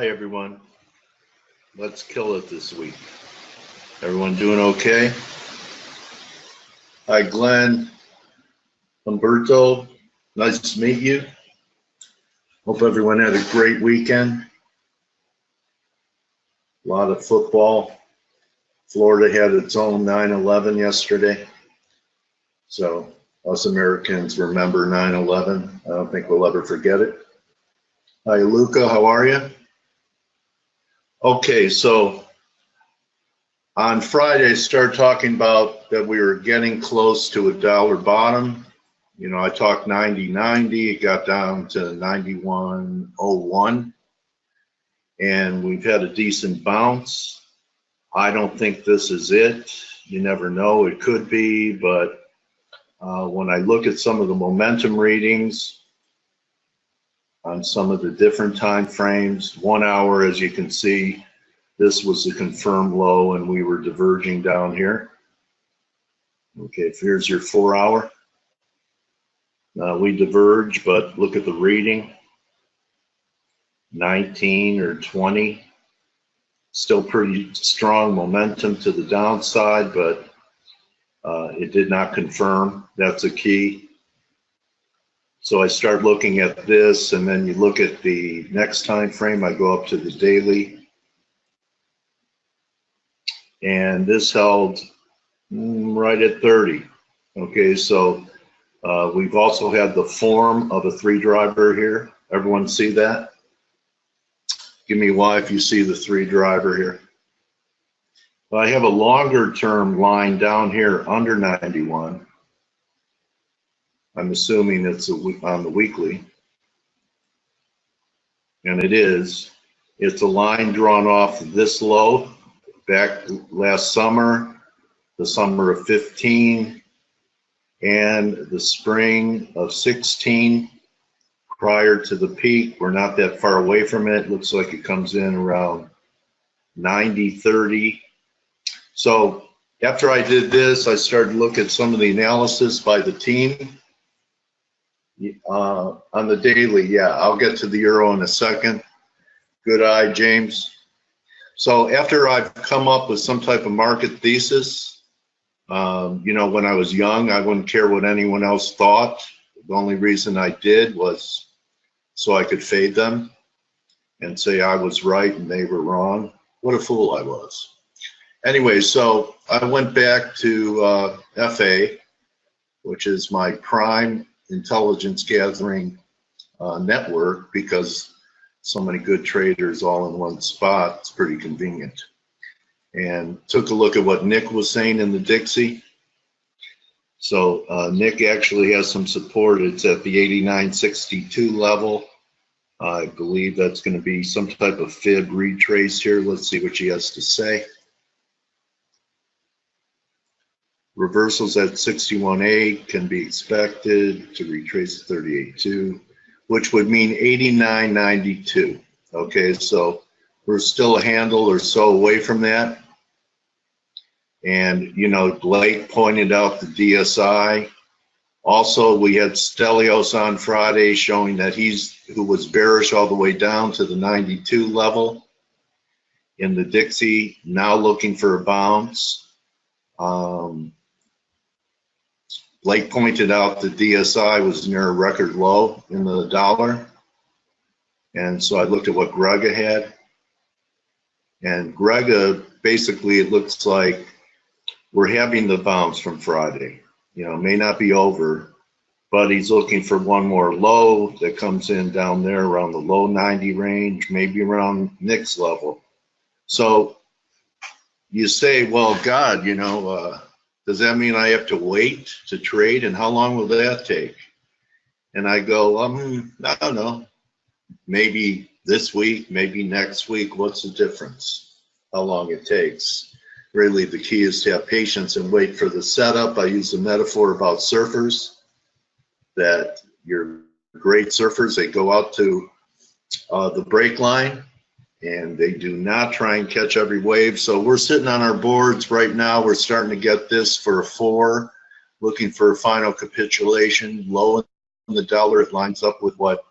Hi everyone. Let's kill it this week. Everyone doing okay? Hi Glenn, Humberto, nice to meet you. Hope everyone had a great weekend. A lot of football. Florida had its own 9/11 yesterday. So us Americans remember 9/11. I don't think we'll ever forget it. Hi Luca, how are you? Okay, so on Friday, I started talking about that we were getting close to a dollar bottom. You know, I talked 90.90, it got down to 91.01, and we've had a decent bounce. I don't think this is it. You never know, it could be, but when I look at some of the momentum readings on some of the different time frames, 1 hour, as you can see, this was the confirmed low and we were diverging down here. Okay, if here's your 4 hour. We diverge, but look at the reading, 19 or 20. Still pretty strong momentum to the downside, but it did not confirm. That's a key. So I start looking at this, and then you look at the next time frame. I go up to the daily, and this held right at 30. Okay, so we've also had the form of a 3 driver here. Everyone see that? Give me Y if you see the 3 driver here. Well, I have a longer term line down here under 91. I'm assuming it's on the weekly, and it is. It's a line drawn off this low back last summer, the summer of 15, and the spring of 16. Prior to the peak, we're not that far away from it. Looks like it comes in around 90.30. So after I did this, I started to look at some of the analysis by the team. On the daily, yeah, I'll get to the euro in a second. Good eye, James. So after I've come up with some type of market thesis, you know, when I was young, I wouldn't care what anyone else thought. The only reason I did was so I could fade them and say I was right and they were wrong. What a fool I was. Anyway, so I went back to FA, which is my prime intelligence gathering network, because so many good traders all in one spot. It's pretty convenient. And took a look at what Nick was saying in the Dixie. So Nick actually has some support. It's at the 89.62 level. I believe that's going to be some type of fib retrace here. Let's see what she has to say. Reversals at 61.8 can be expected to retrace 38.2, which would mean 89.92. Okay, so we're still a handle or so away from that. And, you know, Blake pointed out the DSI. Also, we had Stelios on Friday showing that who was bearish all the way down to the 92 level in the Dixie, now looking for a bounce. Blake pointed out the DSI was near a record low in the dollar. And so I looked at what Grega had. And Grega, basically, it looks like we're having the bounce from Friday. You know, may not be over, but he's looking for one more low that comes in down there around the low 90 range, maybe around Nick's level. So you say, well, God, you know, does that mean I have to wait to trade? And how long will that take? And I go, I don't know. Maybe this week, maybe next week. What's the difference? How long it takes? Really, the key is to have patience and wait for the setup. I use a metaphor about surfers, that you're great surfers. They go out to the break line, and they do not try and catch every wave. So we're sitting on our boards right now. We're starting to get this for a 4, looking for a final capitulation. Low in the dollar, it lines up with what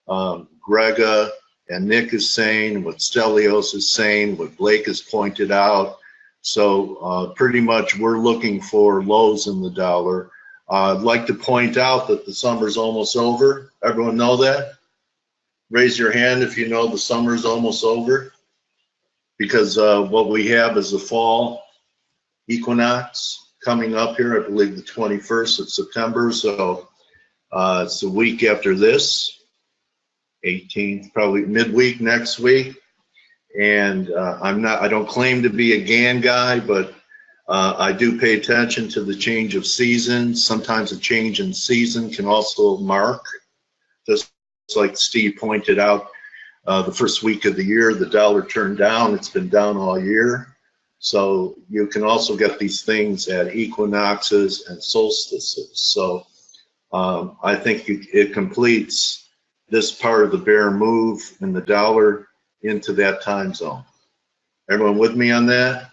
Grega and Nick is saying, what Stelios is saying, what Blake has pointed out. So pretty much we're looking for lows in the dollar. I'd like to point out that the summer's almost over. Everyone know that? Raise your hand if you know the summer's almost over, because what we have is the fall equinox coming up here, I believe the 21st of September. So it's a week after this, 18th, probably midweek next week. And I don't claim to be a GAN guy, but I do pay attention to the change of season. Sometimes a change in season can also mark, just like Steve pointed out, the first week of the year, the dollar turned down. It's been down all year. So you can also get these things at equinoxes and solstices. So I think it completes this part of the bear move in the dollar into that time zone. Everyone with me on that?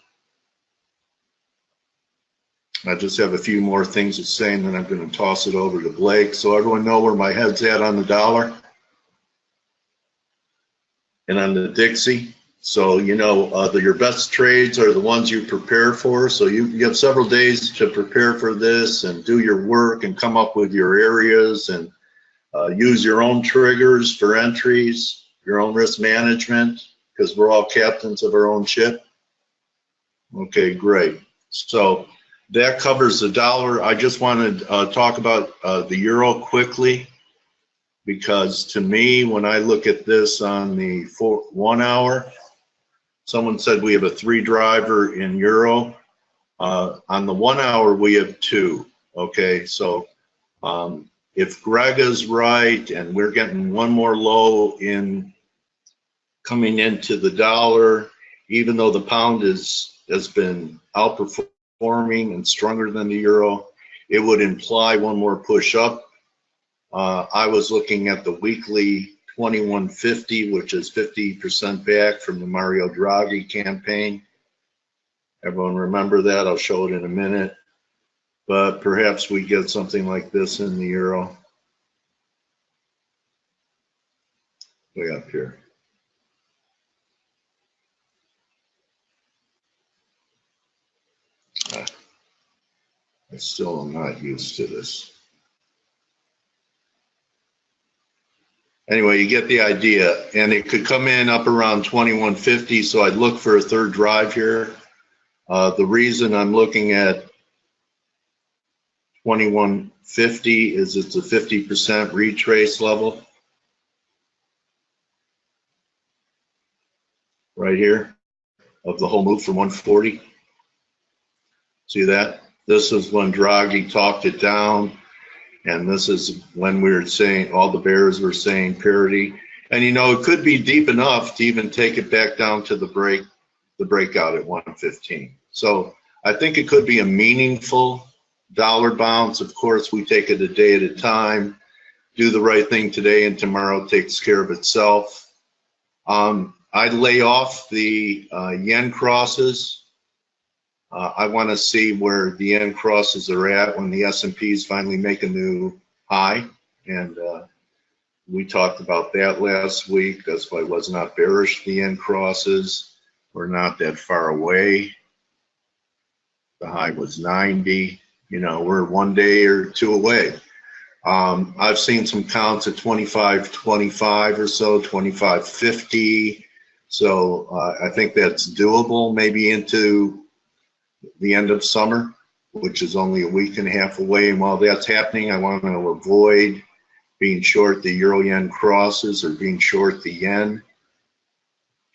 I just have a few more things to say, and then I'm going to toss it over to Blake. So everyone know where my head's at on the dollar and on the Dixie. So, you know, your best trades are the ones you prepare for. So you have several days to prepare for this and do your work and come up with your areas and use your own triggers for entries, your own risk management, because we're all captains of our own ship. Okay, great. So that covers the dollar. I just want to talk about the euro quickly, because to me, when I look at this on the 1 hour, someone said we have a 3 driver in euro. On the 1 hour, we have 2. Okay, so if Greg is right and we're getting one more low in coming into the dollar, even though the pound has been outperforming and stronger than the euro, it would imply one more push up. I was looking at the weekly 2150, which is 50% back from the Mario Draghi campaign. Everyone remember that? I'll show it in a minute. But perhaps we get something like this in the euro. Way up here. I still am not used to this. Anyway, you get the idea, and it could come in up around 2150, so I'd look for a third drive here. The reason I'm looking at 2150 is it's a 50% retrace level right here of the whole move from 140. See that? This is when Draghi talked it down. And this is when we were saying, all the bears were saying parity. And you know, it could be deep enough to even take it back down to the breakout at 115. So I think it could be a meaningful dollar bounce. Of course, we take it a day at a time, do the right thing today, and tomorrow takes care of itself. I'd lay off the yen crosses. I want to see where the yen crosses are at when the S&Ps finally make a new high, and we talked about that last week. That's why I was not bearish. The yen crosses were not that far away. The high was 90. You know, we're 1 day or 2 away. I've seen some counts at 25.25 or so, 25.50. So I think that's doable, maybe into the end of summer, which is only a week and a half away. And while that's happening, I want to avoid being short the euro yen crosses or being short the yen.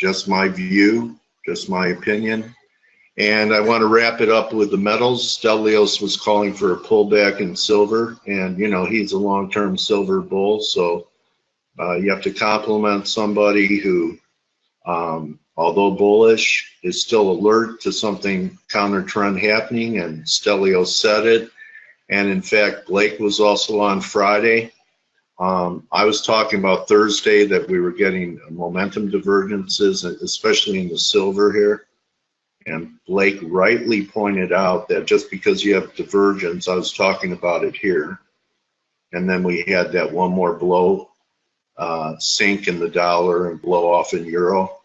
Just my view, just my opinion. And I want to wrap it up with the metals. Stelios was calling for a pullback in silver, and you know, he's a long-term silver bull, so you have to compliment somebody who, although bullish, is still alert to something counter trend happening, and Stelios said it. And in fact, Blake was also on Friday. I was talking about Thursday that we were getting momentum divergences, especially in the silver here. And Blake rightly pointed out that just because you have divergence, I was talking about it here, and then we had that one more blow sink in the dollar and blow off in euro.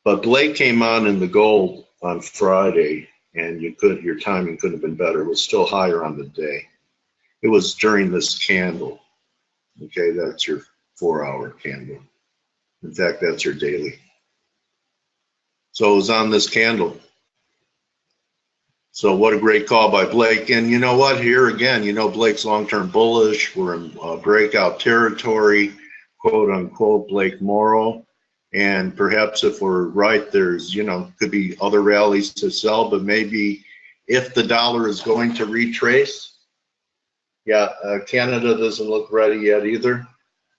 But Blake came on in the gold on Friday, and your timing couldn't have been better. It was still higher on the day. It was during this candle. Okay, that's your 4-hour candle. In fact, that's your daily. So it was on this candle. So what a great call by Blake. And you know what? Here again, you know Blake's long-term bullish. We're in breakout territory, quote unquote, Blake Morrow. And perhaps if we're right, there's, could be other rallies to sell, but maybe if the dollar is going to retrace, Canada doesn't look ready yet either.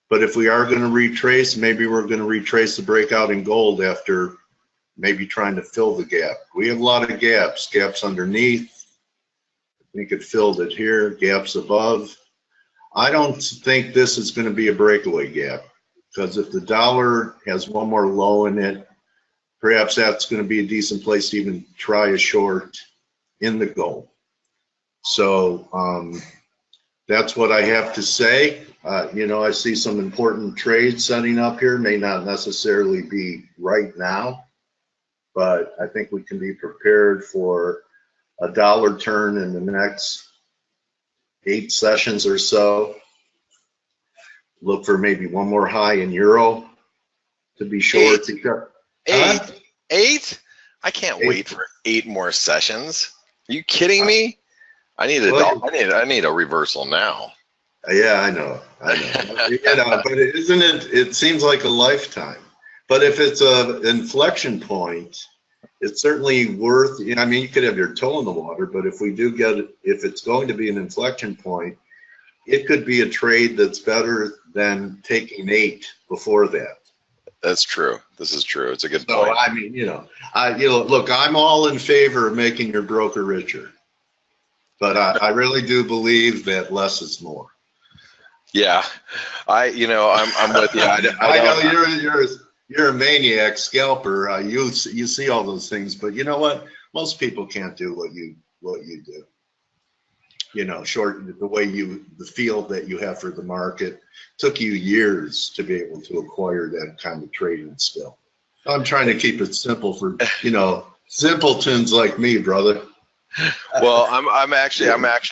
But if we are going to retrace, maybe we're going to retrace the breakout in gold after maybe trying to fill the gap. We have a lot of gaps underneath. I think it filled it here, gaps above. I don't think this is going to be a breakaway gap, because if the dollar has one more low in it, perhaps that's going to be a decent place to even try a short in the gold. So that's what I have to say. I see some important trades setting up here, may not necessarily be right now, but I think we can be prepared for a dollar turn in the next 8 sessions or so. Look for maybe one more high in euro to be short. Eight? I can't wait for 8 more sessions. Are you kidding me? I need a reversal now. Yeah, I know. But it seems like a lifetime. But if it's an inflection point, it's certainly worth, you could have your toe in the water, but if it's going to be an inflection point, it could be a trade that's better than taking 8 before that. That's true. This is true. It's a good point. So, look, I'm all in favor of making your broker richer, but I really do believe that less is more. Yeah, I'm with you. I know you're a maniac scalper. You see all those things, but you know what? Most people can't do what you do. Short the feel that you have for the market took you years to be able to acquire that kind of trading skill. I'm trying to keep it simple for simpletons like me, brother. Well, I'm actually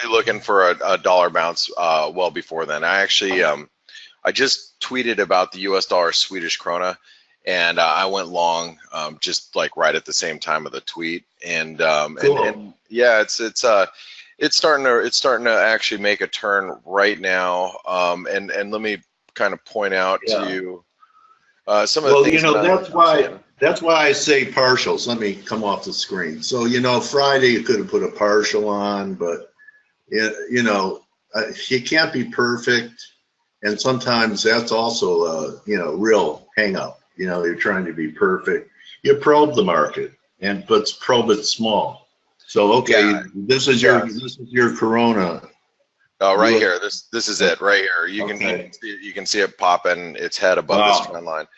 looking for a dollar bounce well before then. I just tweeted about the U.S. dollar Swedish krona, and I went long just like right at the same time of the tweet, and cool. and yeah, it's starting to actually make a turn right now. And let me kind of point out to you some of the things. That's why I say partials. Let me come off the screen. So Friday you could have put a partial on, but you can't be perfect, and sometimes that's also a real hang up. You're trying to be perfect. You probe the market, but probe it small. So okay, this is your Corona. Oh, right here. This is it right here. You can see it popping its head above this trend line,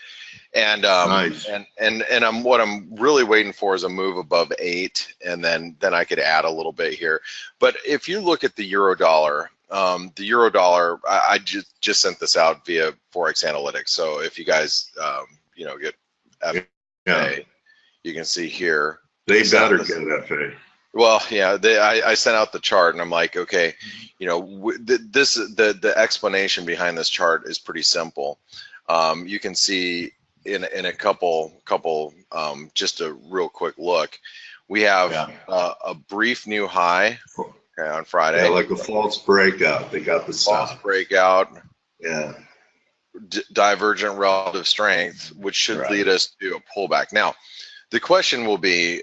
and nice. and what I'm really waiting for is a move above 8, and then I could add a little bit here. But if you look at the euro dollar, I just sent this out via ForexAnalytix. So if you guys get FA, you can see here. They better get FA. Well, yeah, I sent out the chart, and I'm like, okay, the explanation behind this chart is pretty simple. You can see in a couple just a real quick look, we have a brief new high on Friday. Yeah, like a false breakout. They got the false breakout. Yeah. Divergent relative strength, which should lead us to a pullback. Now, the question will be,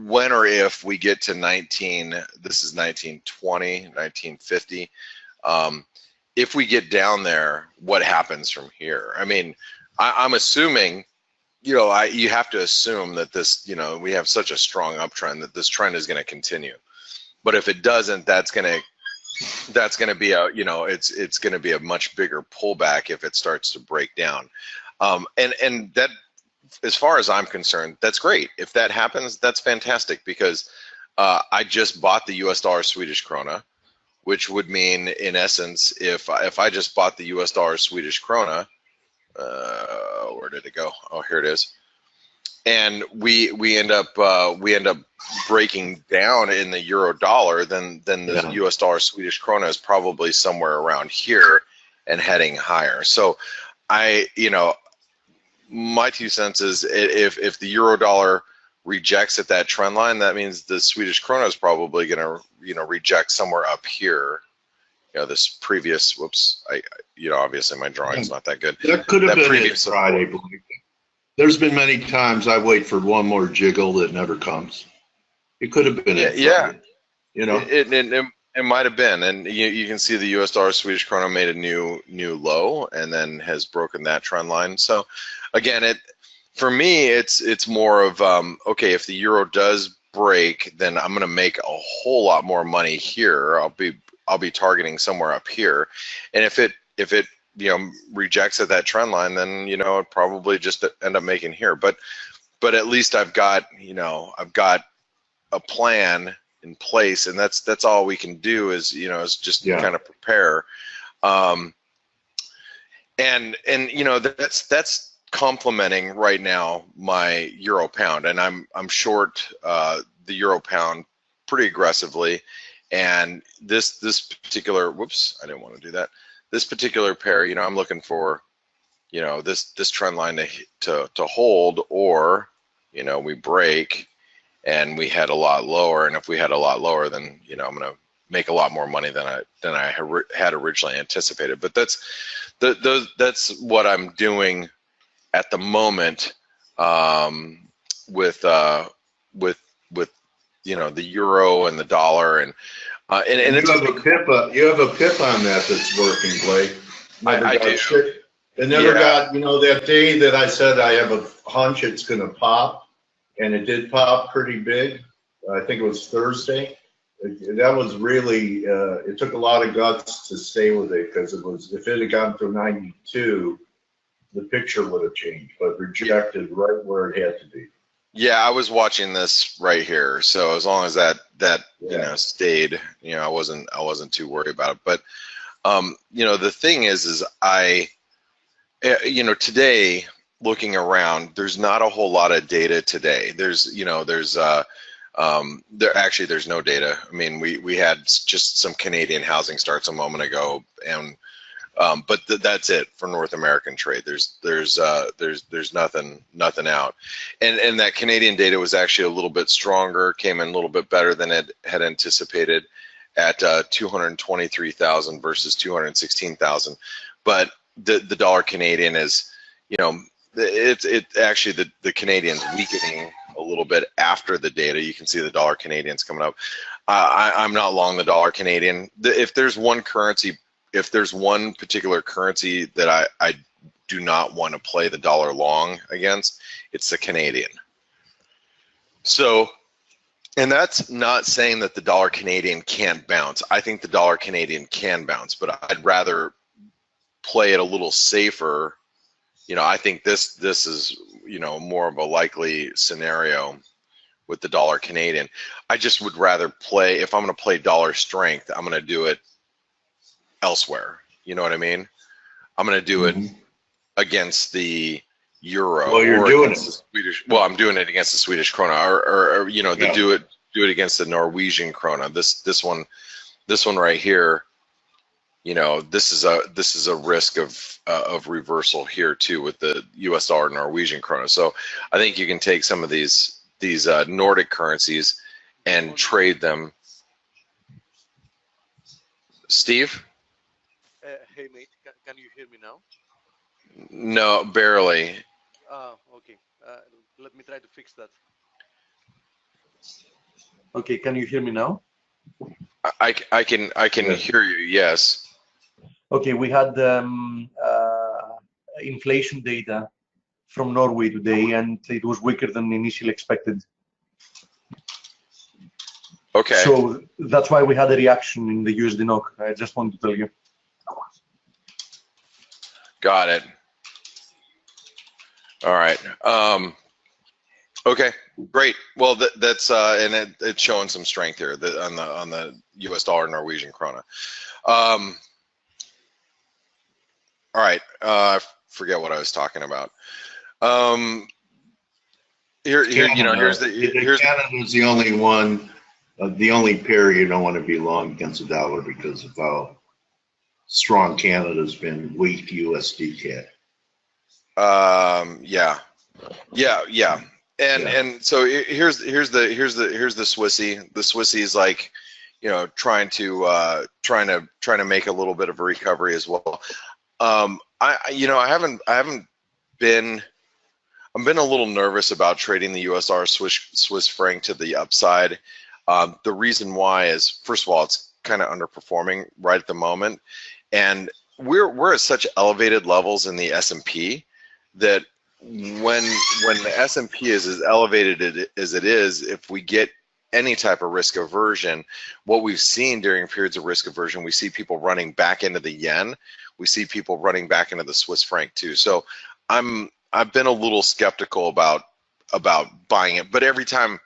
when or if we get to 1920, 1950, if we get down there, what happens from here? I'm assuming, you have to assume that this, we have such a strong uptrend that this trend is going to continue. But if it doesn't, that's going to be it's going to be a much bigger pullback if it starts to break down. And that, as far as I'm concerned, that's great. If that happens, that's fantastic, because I just bought the US dollar Swedish krona. which would mean, in essence, if I just bought the US dollar Swedish krona, where did it go? Oh, here it is. And we end up breaking down in the euro dollar, then the US dollar Swedish krona is probably somewhere around here and heading higher. So my 2 cents is, if the euro dollar rejects at that trend line, that means the Swedish krona is probably going to reject somewhere up here. This previous, whoops, obviously my drawing's not that good. That could have been it Friday. There's been many times I wait for one more jiggle that never comes. It could have been it Friday, It might have been, and you can see the U.S. dollar Swedish krona made a new low, and then has broken that trend line. So, again, for me, it's more of okay, if the euro does break, then I'm going to make a whole lot more money here. I'll be targeting somewhere up here, and if it rejects at that trend line, then it probably just end up making here. But at least I've got a plan in place, and that's all we can do is just kind of prepare. And that's complementing right now my euro pound, and I'm short the euro pound pretty aggressively. And this particular, whoops, I didn't want to do that. This particular pair, I'm looking for, this trend line to hold, or we break and we head a lot lower. And if we head a lot lower, then I'm going to make a lot more money than I had originally anticipated. But that's what I'm doing at the moment with the euro and the dollar, and you have a pip on that that's working, Blake. I do. It never got, that day that I said I have a hunch it's going to pop, and it did pop pretty big. I think it was Thursday. That was really, it took a lot of guts to stay with it, because if it had gotten to 92, the picture would have changed, but rejected right where it had to be. Yeah, I was watching this right here, so as long as that stayed, I wasn't too worried about it. But the thing is today, looking around, there's not a whole lot of data today. There's no data. I mean, we had just some Canadian housing starts a moment ago, and but that's it for North American trade. There's nothing out, and that Canadian data was actually a little bit stronger, came in a little bit better than it had anticipated, at 223,000 versus 216,000. But the dollar Canadian is, it's actually the Canadian's weakening a little bit after the data. You can see the dollar Canadian's coming up. I'm not long the dollar Canadian. If there's one particular currency that I do not want to play the dollar long against, it's the Canadian. So, and that's not saying that the dollar Canadian can't bounce. I think the dollar Canadian can bounce, but I'd rather play it a little safer. I think this is, more of a likely scenario with the dollar Canadian. I just would rather play, if I'm going to play dollar strength, I'm going to do it elsewhere. You know what I mean? I'm going to do it against the euro. Well, you're doing it. Swedish. Well, I'm doing it against the Swedish krona, or do it against the Norwegian krona. This one right here. This is a risk of reversal here too with the U.S. dollar Norwegian krona. So I think you can take some of these Nordic currencies and trade them. Steve? Hey mate, can you hear me now? No, barely. Okay. Let me try to fix that. Okay, can you hear me now? I can hear you. Yes. Okay, we had inflation data from Norway today, and it was weaker than initially expected. Okay. So that's why we had a reaction in the USD NOK. I just wanted to tell you. Got it. All right. Okay, great. Well, that's and it's showing some strength here on the U.S. dollar Norwegian krona. All right, I forget what I was talking about. Here's Canada's the only one, the only pair you don't want to be long against the dollar because of how strong Canada's been, weak USD CAD. Yeah. And so here's the Swissy. The Swissy is like, trying to make a little bit of a recovery as well. I've been a little nervous about trading the USR Swiss franc to the upside. The reason why is, first of all, it's kind of underperforming right at the moment, and we're at such elevated levels in the S&P that when the S&P is as elevated as it is, if we get any type of risk aversion, what we've seen during periods of risk aversion, we see people running back into the yen. We see people running back into the Swiss franc too. So I've been a little skeptical about buying it, but every time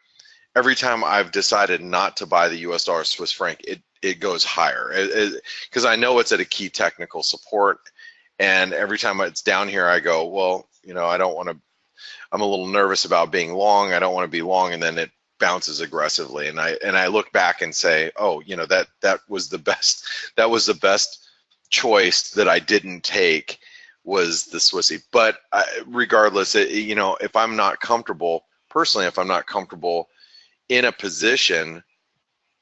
I've decided not to buy the US dollar Swiss franc, it goes higher because I know it's at a key technical support, and every time it's down here, I go, well, I don't want to. I'm a little nervous about being long. I don't want to be long, and then it bounces aggressively, and I look back and say, oh, that was the best. That was the best choice that I didn't take, was the Swissy. But regardless, if I'm not comfortable personally, if I'm not comfortable in a position,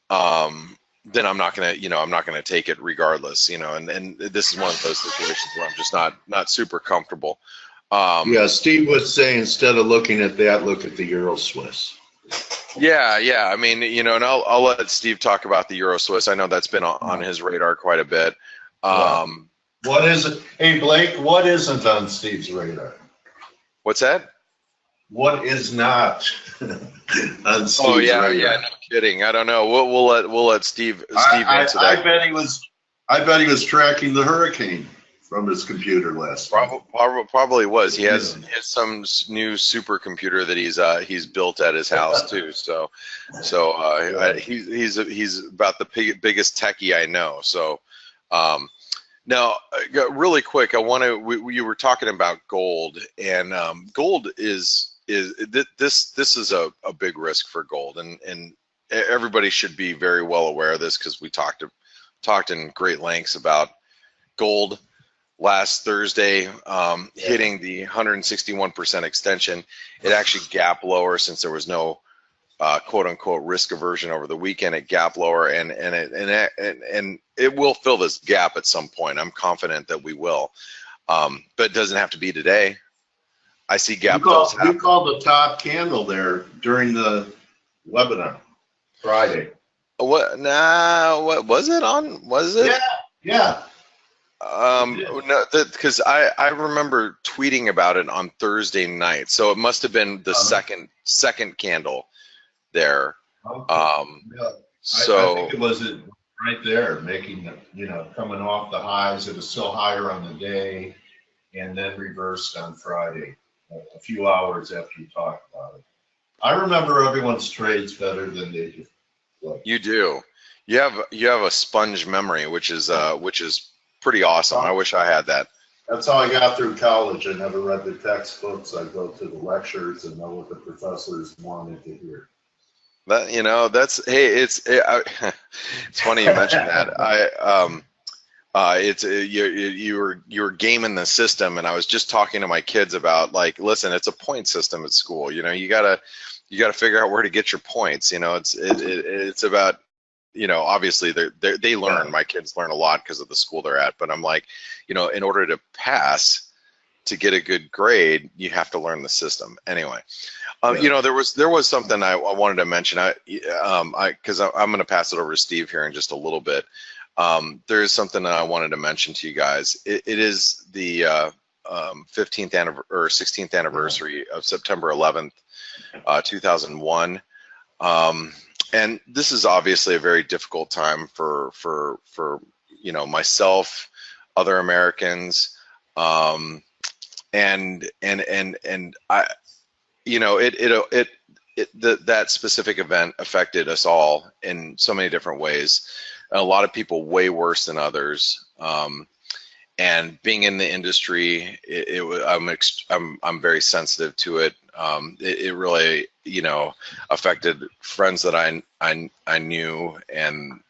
then I'm not gonna take it regardless. And this is one of those situations where I'm just not super comfortable. Yeah, Steve was saying instead of looking at that, look at the Euro Swiss. Yeah. I mean, and I'll let Steve talk about the Euro Swiss. I know that's been on his radar quite a bit. What is it? Hey, Blake, what isn't on Steve's radar? What's that? What is not on Steve's radar? Yeah, no kidding. I don't know. We'll let Steve answer that. I bet he was tracking the hurricane from his computer last night. Probably was. He has some new supercomputer that he's built at his house too. So he's about the biggest techie I know. So now, really quick, you were talking about gold, and gold is this is a big risk for gold, and everybody should be very well aware of this because we talked in great lengths about gold last Thursday, hitting the 161% extension. It actually gapped lower since there was no quote unquote risk aversion over the weekend. It gapped lower, and it will fill this gap at some point. I'm confident that we will, but it doesn't have to be today. I see gap fills happen. You called the top candle there during the webinar Friday. What? Nah. What was it on? Was it? Yeah. No, because I remember tweeting about it on Thursday night, so it must have been the second candle there. Okay. So I think it was right there, making coming off the highs. It was still higher on the day, and then reversed on Friday, a few hours after you talked about it. I remember everyone's trades better than they do. You do. You have a sponge memory, which is pretty awesome. I wish I had that. That's how I got through college. I never read the textbooks. I go to the lectures and know what the professors wanted to hear. It's funny you mentioned that. You were gaming the system, and I was just talking to my kids about, like, listen, it's a point system at school. You gotta figure out where to get your points. It's about, obviously they learn. My kids learn a lot because of the school they're at, but I'm like, in order to pass, to get a good grade, you have to learn the system anyway. There was something I wanted to mention. Because I'm going to pass it over to Steve here in just a little bit. There is something that I wanted to mention to you guys. It is the 15th or 16th anniversary of September 11th, 2001. And this is obviously a very difficult time for myself, other Americans, and you know, that specific event affected us all in so many different ways. A lot of people way worse than others. And being in the industry, I'm very sensitive to it. It really, you know, affected friends that I knew and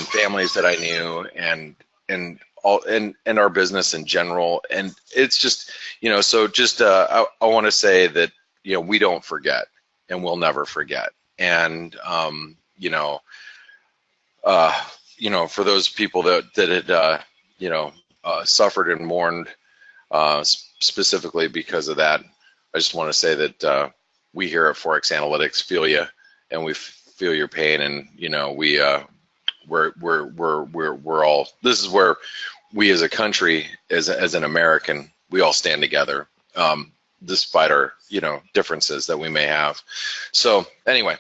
families that I knew and all and our business in general. And it's just, you know, so just I want to say that, you know, we don't forget and we'll never forget. And you know, for those people that had suffered and mourned specifically because of that, I just want to say that we here at ForexAnalytix feel you, and we feel your pain, and you know, we're all. This is where we as a country, as an American, we all stand together, despite our, you know, differences that we may have. So anyway,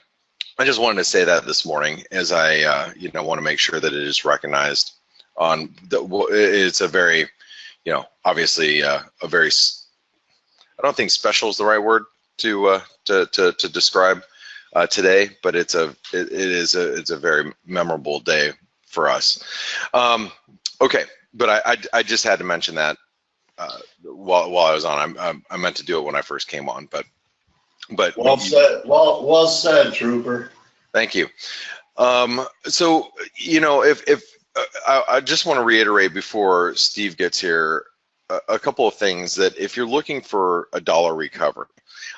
I just wanted to say that this morning, as I want to make sure that it is recognized. On the, it's a very, you know, obviously a very, I don't think special is the right word to describe today, but it's a very memorable day for us. Okay, but I just had to mention that while I was on. I meant to do it when I first came on, but well said. Well said, Trooper. Thank you. So, you know, if I just want to reiterate before Steve gets here a couple of things, that if you're looking for a dollar recovery,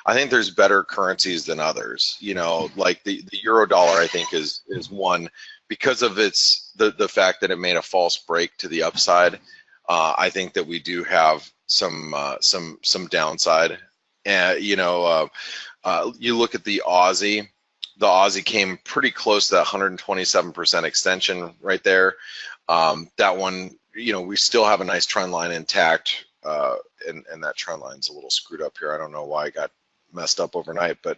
I think there's better currencies than others. You know, like the euro dollar, I think is one, because of the fact that it made a false break to the upside. I think that we do have some downside. You know, you look at the Aussie. The Aussie came pretty close to that 127% extension right there. That one, you know, we still have a nice trend line intact, and that trend line's a little screwed up here. I don't know why it got messed up overnight, but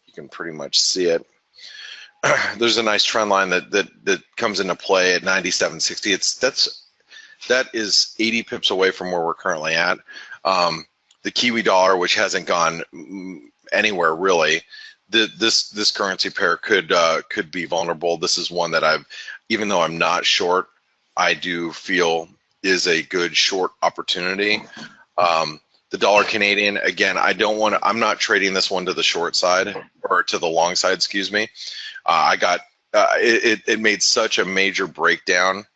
you can pretty much see it. There's a nice trend line that comes into play at 97.60. That is 80 pips away from where we're currently at. The Kiwi dollar, which hasn't gone anywhere really. This currency pair could be vulnerable. This is one that even though I'm not short, I do feel is a good short opportunity. The dollar Canadian, again, I'm not trading this one to the short side, or to the long side, excuse me. It made such a major breakdown,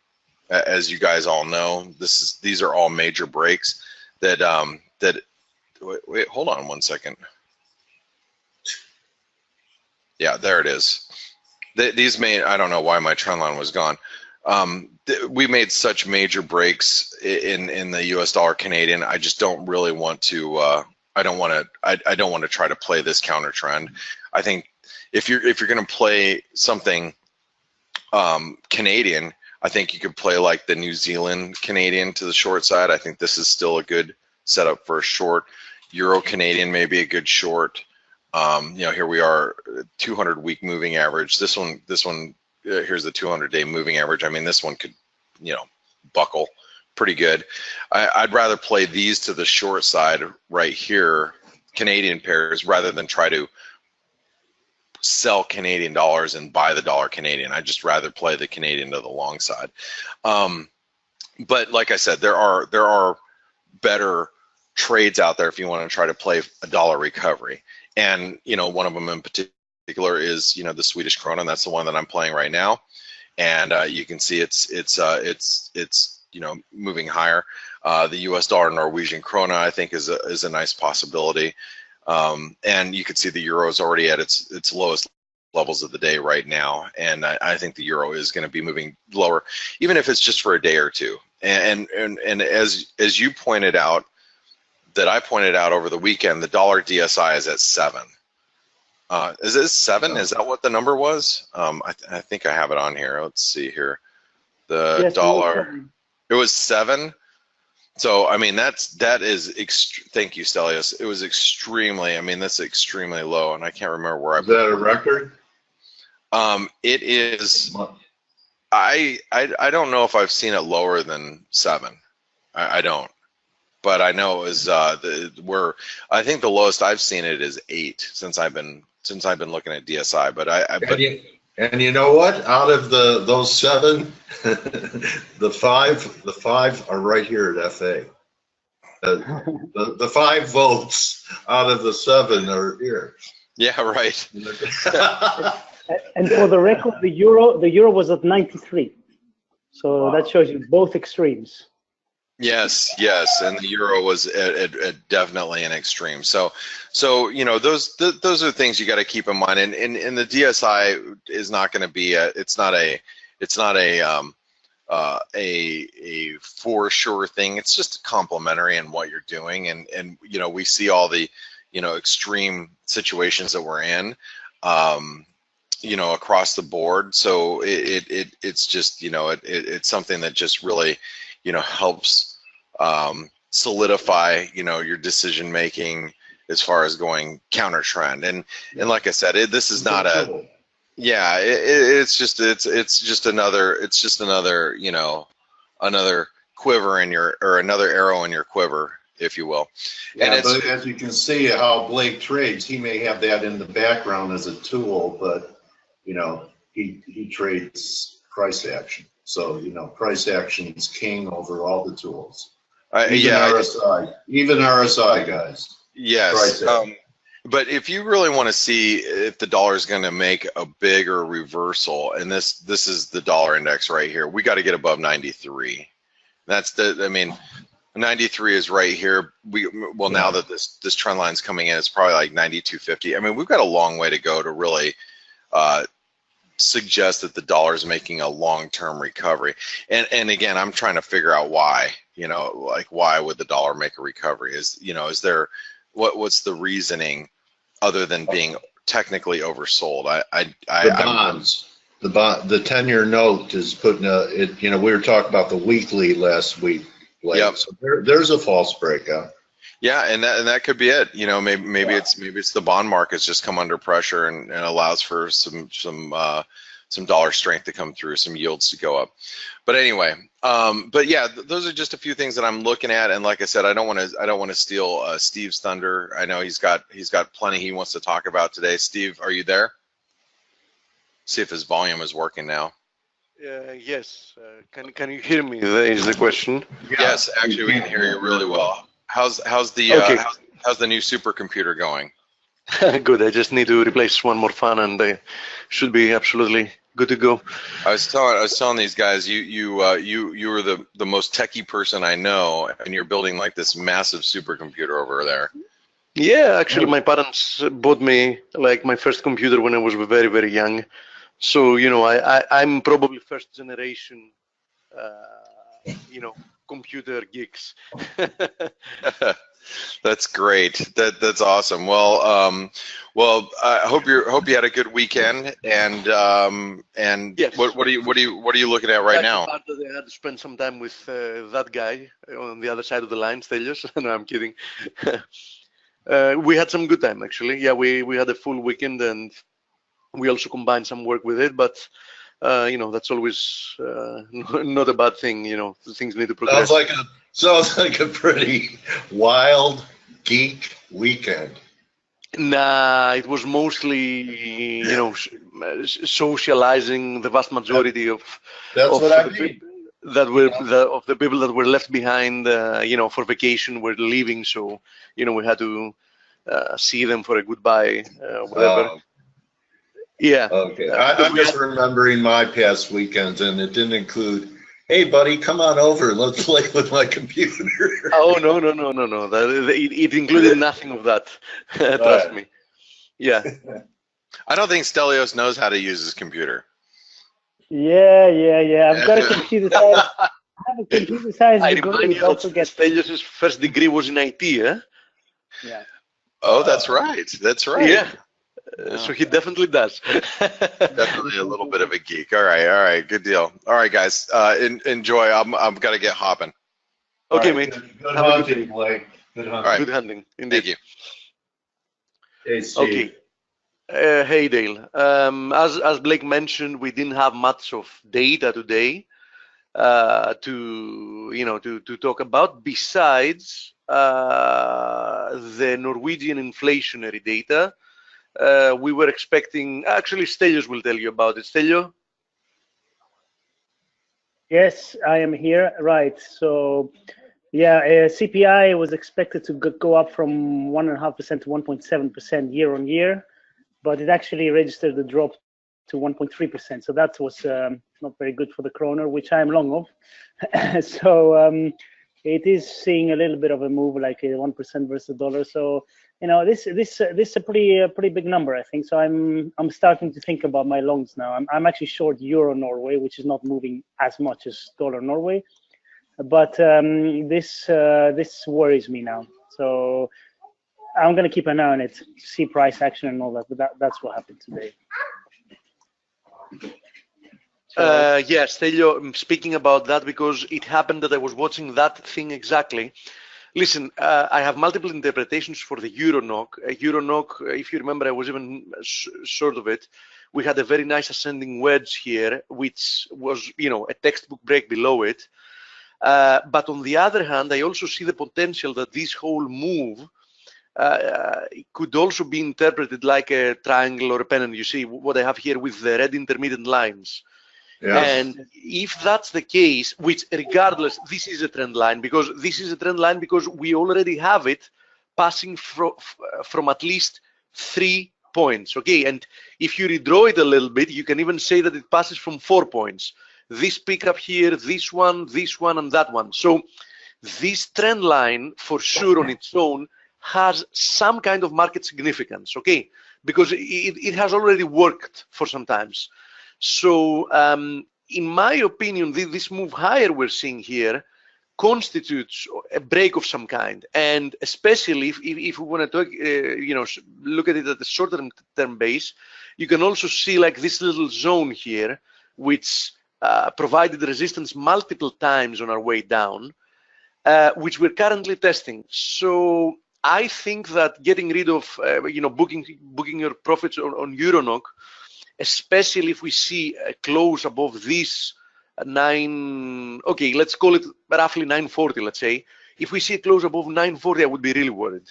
as you guys all know. These are all major breaks that wait, hold on one second. Yeah, there it is. These I don't know why my trend line was gone. We made such major breaks in the U.S. dollar Canadian. I just don't really want to. I don't want to try to play this counter trend. I think if you're going to play something Canadian, I think you could play like the New Zealand Canadian to the short side. I think this is still a good setup for a short. Euro Canadian may be a good short. You know, here we are, 200-week moving average. This one, here's the 200-day moving average. I mean, this one could, you know, buckle pretty good. I'd rather play these to the short side right here, Canadian pairs, rather than try to sell Canadian dollars and buy the dollar Canadian. I'd just rather play the Canadian to the long side. But like I said, there are better trades out there if you want to try to play a dollar recovery. And, you know, one of them in particular is, you know, the Swedish krona, and that's the one that I'm playing right now. And you can see it's you know, moving higher. The U.S. dollar Norwegian krona, I think, is a nice possibility. And you can see the euro is already at its lowest levels of the day right now. And I think the euro is going to be moving lower, even if it's just for a day or two. And as you pointed out, that I pointed out over the weekend, the dollar DSI is at 7. Is it 7? Is that what the number was? I think I have it on here. Let's see here. The yes, dollar. It was 7. So I mean, that is thank you, Stelios. It was extremely. I mean, that's extremely low, and I can't remember where I. Is that a record? It is. I don't know if I've seen it lower than 7. I don't. but I know it was I think the lowest I've seen it is 8 since I've been looking at DSI. But and you know what? Out of those 7, the five are right here at FA. The 5 votes out of the 7 are here. Yeah, right. And for the record, the euro was at 93. So Wow. that shows you both extremes. Yes, and the euro was at definitely an extreme. So you know, those are things you got to keep in mind. And the DSI is not going to be it's not a for sure thing. It's just complementary in what you're doing. And you know, we see all the, you know, extreme situations that we're in, you know, across the board. So it's just, you know, it's something that just really, you know, helps solidify, you know, your decision making as far as going counter trend. And like I said, this is not it's just another, you know, another quiver in your, or another arrow in your quiver, if you will. Yeah, and but as you can see how Blake trades, he may have that in the background as a tool, but you know, he trades price action. So, you know, price action is king over all the tools. Even RSI guys. Yes. But if you really want to see if the dollar is going to make a bigger reversal, and this is the dollar index right here, we got to get above 93. That's I mean, 93 is right here. Now that this trend line is coming in, it's probably like 92.50. I mean, we've got a long way to go to really suggest that the dollar is making a long-term recovery. And again, I'm trying to figure out why. You know, like, why would the dollar make a recovery? Is there what's the reasoning other than being technically oversold? The 10-year note is putting it. You know, we were talking about the weekly last week. Yep. So there's a false breakout. Yeah, and that could be it. You know, maybe it's the bond market's just come under pressure and allows for some dollar strength to come through, some yields to go up. But anyway, but yeah, those are just a few things that I'm looking at. And like I said, I don't want to steal Steve's thunder. I know he's got plenty he wants to talk about today. Steve, are you there? See if his volume is working now. Yes. Can you hear me? That is the question. Yes, actually, we can hear you really well. How's the new supercomputer going? Good. I just need to replace one more fan, and they should be absolutely good to go. I was telling these guys, you were the most techie person I know, and you're building like this massive supercomputer over there. Yeah, actually, my parents bought me like my first computer when I was very, very young. So, you know, I'm probably first generation, you know, computer geeks. That's great. That's awesome. Well, I hope you had a good weekend. And yes. What are you looking at right now? I had to spend some time with that guy on the other side of the line, Stelios. No, I'm kidding. We had some good time, actually. Yeah, we had a full weekend, and we also combined some work with it, but you know, that's always not a bad thing. You know, things need to progress. Sounds like a pretty wild geek weekend. Nah, it was mostly, you know, socializing. The vast majority of the people that were left behind, you know, for vacation were leaving. So, you know, we had to see them for a goodbye, whatever. Yeah. Okay. I'm just remembering my past weekends, and it didn't include, hey, buddy, come on over. Let's play with my computer. Oh, no. It included nothing of that. Trust me. Yeah. I don't think Stelios knows how to use his computer. Yeah. I've got a computer science. I have a computer science degree. Don't forget. Stelios' first degree was in IT, eh? Yeah. Oh, that's right. That's right. Yeah. So he definitely does. Definitely a little bit of a geek. All right, good deal. All right, guys, enjoy. I'm gonna get hopping. Okay, mate. Good hunting, Blake. Good hunting. Right. Good hunting, indeed. Thank you. Hey, Steve. Okay. Hey, Dale. As Blake mentioned, we didn't have much of data today. to talk about besides the Norwegian inflationary data. We were expecting, actually Stelios will tell you about it. Stelios? Yes, I am here. Right. So, yeah, CPI was expected to go up from 1.5% to 1.7% year on year, but it actually registered a drop to 1.3%. So that was not very good for the kroner, which I am long of. So it is seeing a little bit of a move, like 1% versus the dollar. So this is a pretty big number, I think. So I'm starting to think about my longs now. I'm actually short Euro Norway, which is not moving as much as dollar Norway, but this worries me now. So I'm going to keep an eye on it, see price action and all that. But that's what happened today. Yes, Stelios, speaking about that, because it happened that I was watching that thing exactly. Listen, I have multiple interpretations for the Euro NOK. Euro NOK, if you remember, I was even short of it. We had a very nice ascending wedge here, which was, a textbook break below it. But on the other hand, I also see the potential that this whole move could also be interpreted like a triangle or a pennant. You see what I have here with the red intermittent lines. Yes. And if that's the case, which regardless, this is a trend line, because we already have it passing from at least 3 points. Okay, and if you redraw it a little bit, you can even say that it passes from 4 points. This pickup here, this one, and that one. So this trend line, for sure, on its own, has some kind of market significance. Okay, because it has already worked for some times. So in my opinion, this move higher we're seeing here constitutes a break of some kind, and especially if we want to talk, look at it at the shorter term base, you can also see like this little zone here, which provided resistance multiple times on our way down, which we're currently testing. So I think that getting rid of, booking your profits on Euro NOK, especially if we see a close above this 9, okay, let's call it roughly 940, let's say. If we see a close above 940, I would be really worried.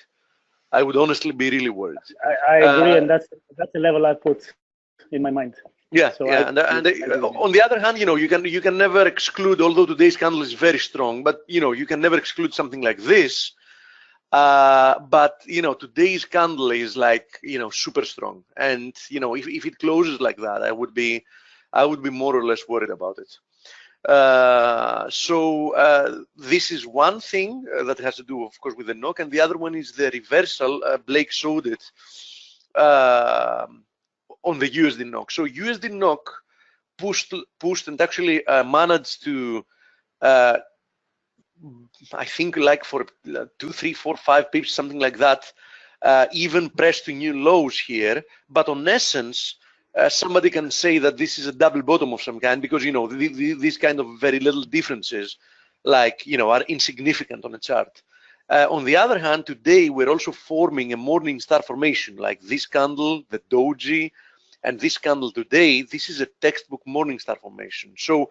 I would honestly be really worried. I agree, and that's the level I put in my mind. Yeah, so yeah. And on the other hand, you can never exclude, although today's candle is very strong, but you can never exclude something like this. But today's candle is like super strong, and if it closes like that, I would be more or less worried about it. So this is one thing that has to do, of course, with the NOK, and the other one is the reversal. Blake showed it on the USD NOK. So USD NOK pushed and actually managed to I think like for 2, 3, 4, 5 pips, something like that, even pressed to new lows here. But on essence, somebody can say that this is a double bottom of some kind, because these kind of very little differences, like are insignificant on a chart. On the other hand, today we're also forming a morning star formation, like this candle, the doji, and this candle today. This is a textbook morning star formation. So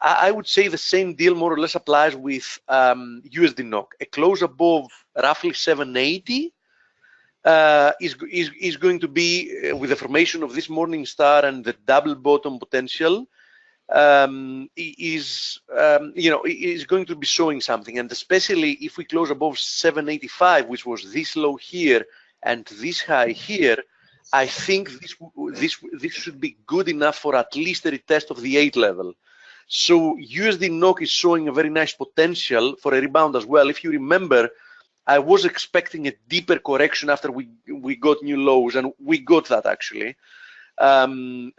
I would say the same deal more or less applies with USD NOK. A close above roughly 780 is going to be, with the formation of this morning star and the double bottom potential, is going to be showing something. And especially if we close above 785, which was this low here and this high here, I think this should be good enough for at least a retest of the 8 level. So USD NOK is showing a very nice potential for a rebound as well. If you remember, I was expecting a deeper correction after we got new lows, and we got that actually. After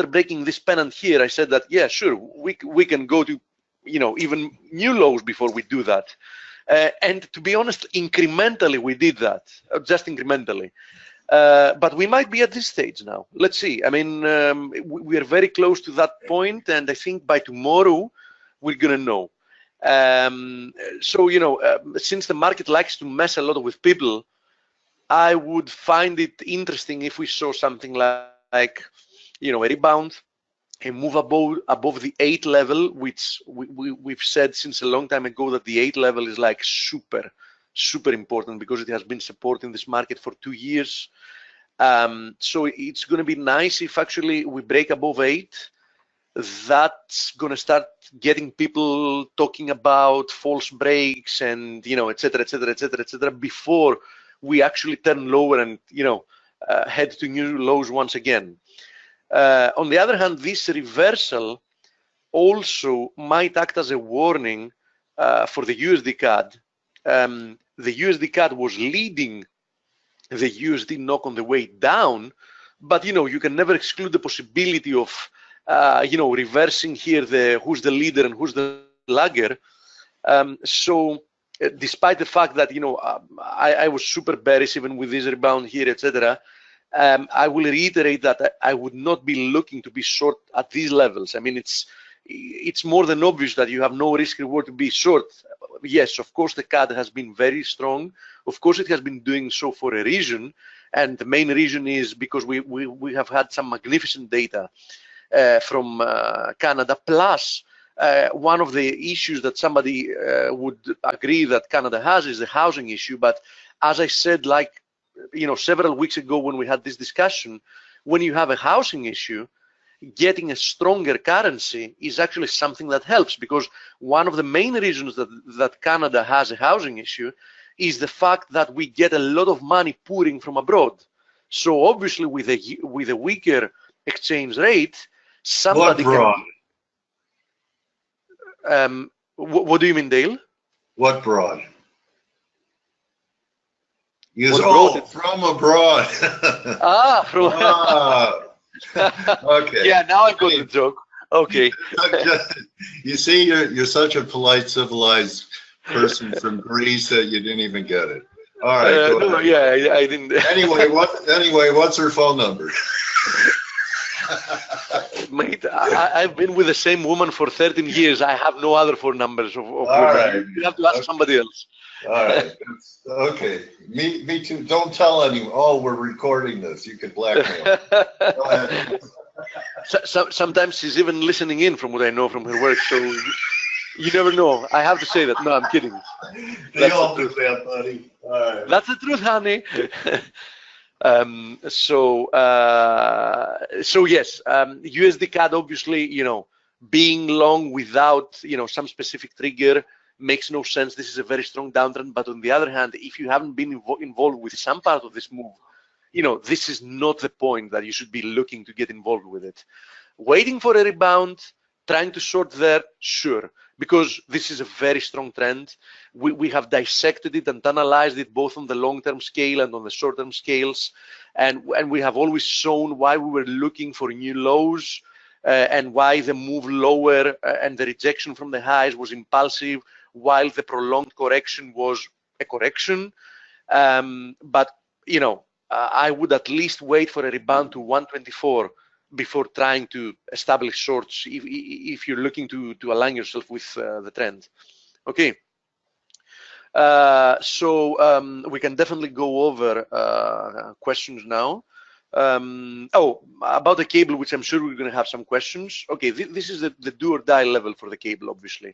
breaking this pennant here, I said that, yeah, sure, we can go to even new lows before we do that. And to be honest, incrementally we did that, just incrementally. But we might be at this stage now. Let's see. I mean, we are very close to that point, and I think by tomorrow we're gonna know. Since the market likes to mess a lot with people, I would find it interesting if we saw something like a rebound a move above the 8 level, which we've said since a long time ago that the 8 level is like super important because it has been supporting this market for 2 years. So it's going to be nice if actually we break above 8. That's going to start getting people talking about false breaks and, you know, etc., before we actually turn lower and, you know, head to new lows once again. On the other hand, this reversal also might act as a warning for the USD CAD. The USD CAD was leading the USD knock on the way down, but, you know, you can never exclude the possibility of you know, reversing here who's the leader and who's the lagger. So despite the fact that, you know, I was super bearish even with this rebound here, etc., I will reiterate that I would not be looking to be short at these levels. I mean, it's more than obvious that you have no risk reward to be short. Yes, of course, the CAD has been very strong. Of course, it has been doing so for a reason, and the main reason is because we have had some magnificent data from Canada. Plus, one of the issues that somebody would agree that Canada has is the housing issue. But as I said, like, you know, several weeks ago when we had this discussion, when you have a housing issue, getting a stronger currency is actually something that helps, because one of the main reasons that Canada has a housing issue is the fact that we get a lot of money pouring from abroad. So obviously with a weaker exchange rate, somebody what can. What do you mean, Dale? What broad? From abroad. From. Okay. Yeah, now I got the joke. Okay. You see, you're such a polite, civilized person from Greece that you didn't even get it. All right. No, yeah, I didn't. Anyway, what's her phone number? Mate, I've been with the same woman for 13 years. I have no other phone numbers of All right. You have to ask somebody else. All right. Okay. Me too. Don't tell anyone. Oh, we're recording this. You can blackmail. Go ahead. Sometimes she's even listening in, from what I know from her work. So you never know. I have to say that. No, I'm kidding. They all do that, buddy. All right. That's the truth, honey. So yes, USD CAD, obviously, you know, being long without, you know, some specific trigger makes no sense. This is a very strong downtrend. But on the other hand, if you haven't been involved with some part of this move, you know, this is not the point that you should be looking to get involved with it. Waiting for a rebound, trying to short there, sure, because this is a very strong trend. We have dissected it and analyzed it both on the long-term scale and on the short-term scales, and we have always shown why we were looking for new lows and why the move lower and the rejection from the highs was impulsive, while the prolonged correction was a correction. But, you know, I would at least wait for a rebound to 124 before trying to establish shorts if you're looking to align yourself with the trend. Okay. So we can definitely go over questions now. Oh, about the cable, which I'm sure we're going to have some questions. Okay, this is the do or die level for the cable, obviously.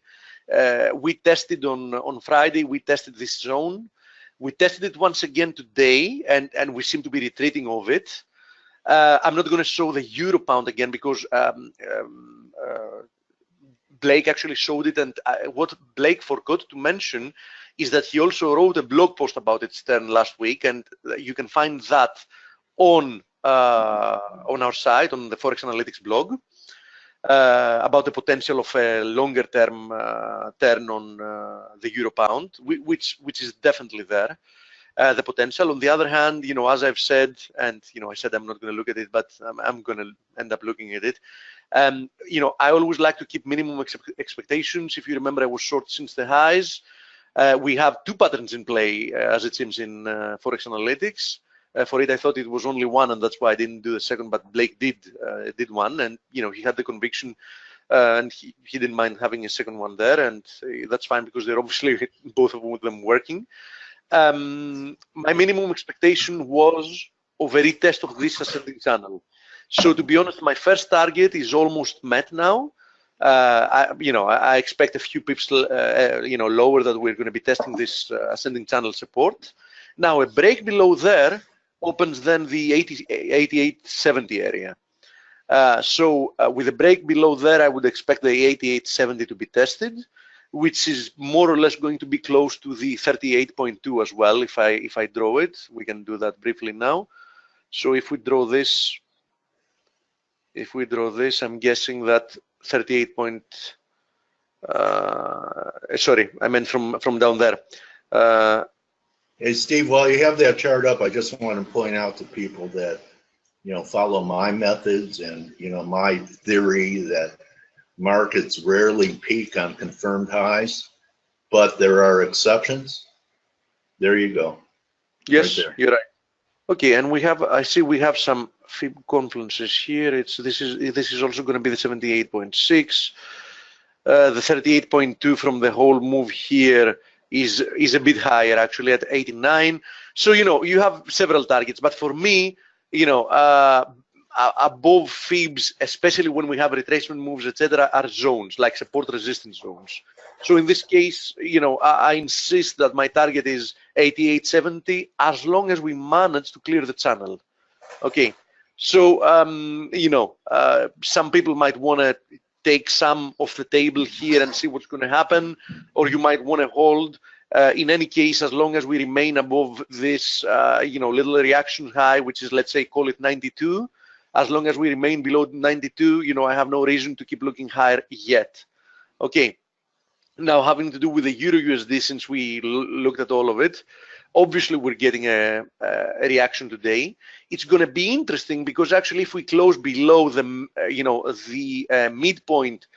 We tested on Friday, we tested this zone. We tested it once again today, and we seem to be retreating of it. I'm not going to show the euro pound again because Blake actually showed it, and what Blake forgot to mention is that he also wrote a blog post about its turn last week, and you can find that on our site, on the ForexAnalytix blog, about the potential of a longer term turn on the euro pound, which is definitely there. The potential. On the other hand, you know, as I've said, and you know, I said I'm not going to look at it, but I'm going to end up looking at it. You know, I always like to keep minimum expectations. If you remember, I was short since the highs. We have two patterns in play, as it seems, in ForexAnalytix. For it, I thought it was only one, and that's why I didn't do the second. But Blake did one, and you know, he had the conviction, and he didn't mind having a second one there, and that's fine because they're obviously both of them working. My minimum expectation was of a retest of this ascending channel. So to be honest, my first target is almost met now. I expect a few pips, lower that we're going to be testing this ascending channel support. Now a break below there opens then the 88.70 area. With a break below there, I would expect the 88.70 to be tested, which is more or less going to be close to the 38.2 as well. If I draw it, we can do that briefly now. So if we draw this, I'm guessing that 38 sorry, I meant from down there. Hey, Steve, while you have that chart up, I just want to point out to people that, follow my methods and, my theory that markets rarely peak on confirmed highs, but there are exceptions. There you go. Yes, right there. You're right. Okay, and I see we have some fib confluences here. This is also going to be the 78.6. The 38.2 from the whole move here is a bit higher, actually, at 89. So you have several targets, but for me, above fibs, especially when we have retracement moves, etc., are zones like support resistance zones. So in this case, I insist that my target is 88.70 as long as we manage to clear the channel. Okay, so some people might want to take some off the table here and see what's going to happen, or you might want to hold. In any case, as long as we remain above this, little reaction high, which is, let's say, call it 92. As long as we remain below 92, I have no reason to keep looking higher yet. Okay. Now, having to do with the Euro USD, since we looked at all of it, obviously we're getting a reaction today. It's going to be interesting because actually, if we close below the midpoint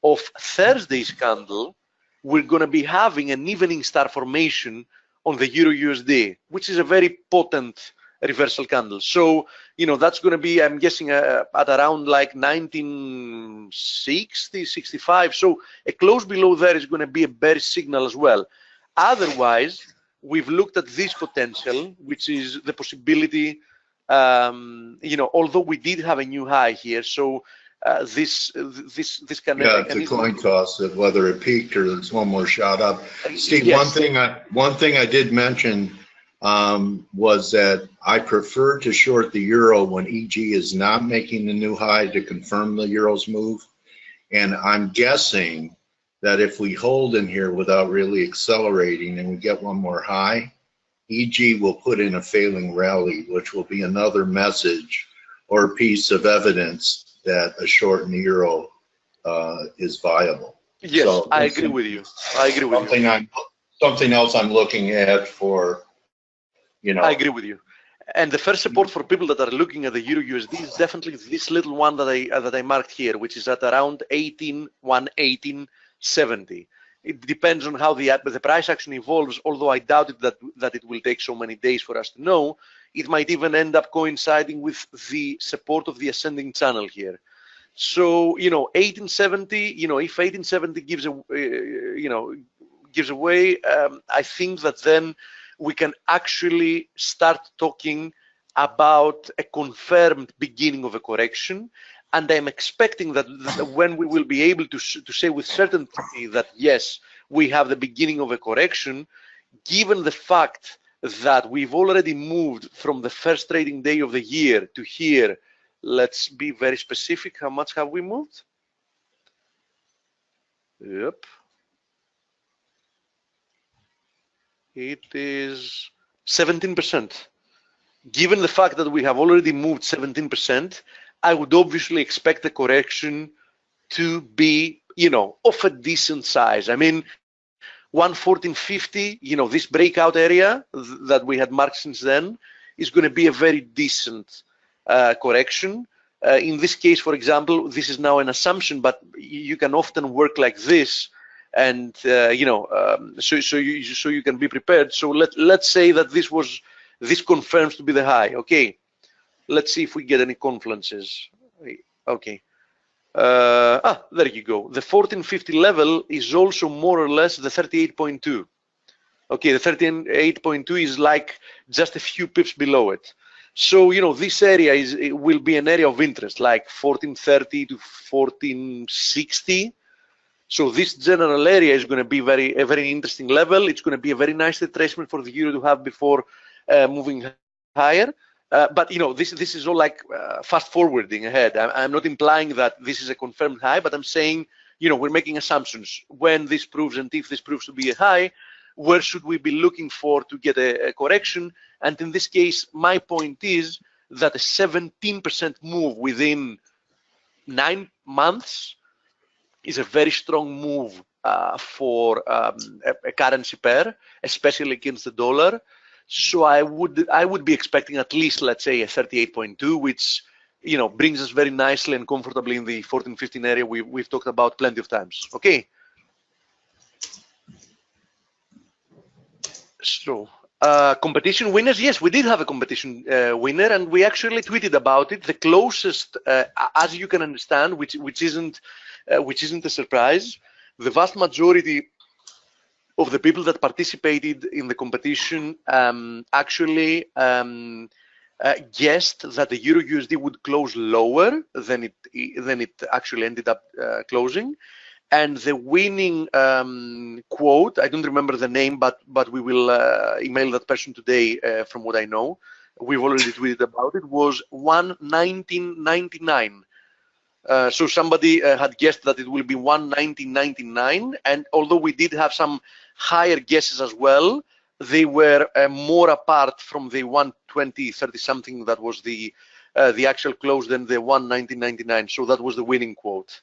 of Thursday's candle, we're going to be having an evening star formation on the Euro USD, which is a very potent reversal candle. So, that's going to be, I'm guessing, at around like 1960, 65. So a close below there is going to be a bearish signal as well. Otherwise, we've looked at this potential, which is the possibility, although we did have a new high here. So this can. Yeah, it's a coin toss of whether it peaked or there's one more shot up. Steve, yes. one thing I did mention was that I prefer to short the euro when EG is not making the new high to confirm the euro's move. And I'm guessing that if we hold in here without really accelerating and we get one more high, EG will put in a failing rally, which will be another message or piece of evidence that a short in the euro is viable. Yes, so I agree with you. Something else I'm looking at for, I agree with you. And the first support for people that are looking at the Euro USD is definitely this little one that I marked here, which is at around 18.70. It depends on how the price action evolves, although I doubt it that it will take so many days for us to know. It might even end up coinciding with the support of the ascending channel here. So, 1870, if 1870 gives away, I think that then we can actually start talking about a confirmed beginning of a correction. And I'm expecting that when we will be able to say with certainty that, yes, we have the beginning of a correction, given the fact that we've already moved from the first trading day of the year to here. Let's be very specific. How much have we moved? Yep. It is 17%. Given the fact that we have already moved 17%, I would obviously expect the correction to be, of a decent size. I mean, 114.50, this breakout area that we had marked since then is going to be a very decent correction. In this case, for example, this is now an assumption, but you can often work like this, and so you can be prepared. So let's say that this confirms to be the high. Okay, let's see if we get any confluences. Okay. There you go. The 1450 level is also more or less the 38.2. Okay, the 38.2 is like just a few pips below it. So, this area it will be an area of interest, like 1430 to 1460. So this general area is going to be a very interesting level. It's going to be a very nice retracement for the euro to have before moving higher. But this is all like fast forwarding ahead. I'm not implying that this is a confirmed high, but I'm saying, we're making assumptions. When this proves, and if this proves to be a high, where should we be looking for to get a correction? And in this case, my point is that a 17% move within 9 months is a very strong move for a currency pair, especially against the dollar. So I would be expecting at least, let's say, a 38.2, which brings us very nicely and comfortably in the 14-15 area we've talked about plenty of times. Okay. So competition winners, yes, we did have a competition winner, and we actually tweeted about it. The closest, as you can understand, which isn't a surprise, the vast majority of the people that participated in the competition actually guessed that the Euro USD would close lower than it actually ended up closing. And the winning quote, I don't remember the name, but we will email that person today. From what I know, we've already tweeted about it, was 119.99. So somebody had guessed that it will be 119.99, and although we did have some higher guesses as well, they were more apart from the 120.30 something that was the actual close than the 119.99. So that was the winning quote.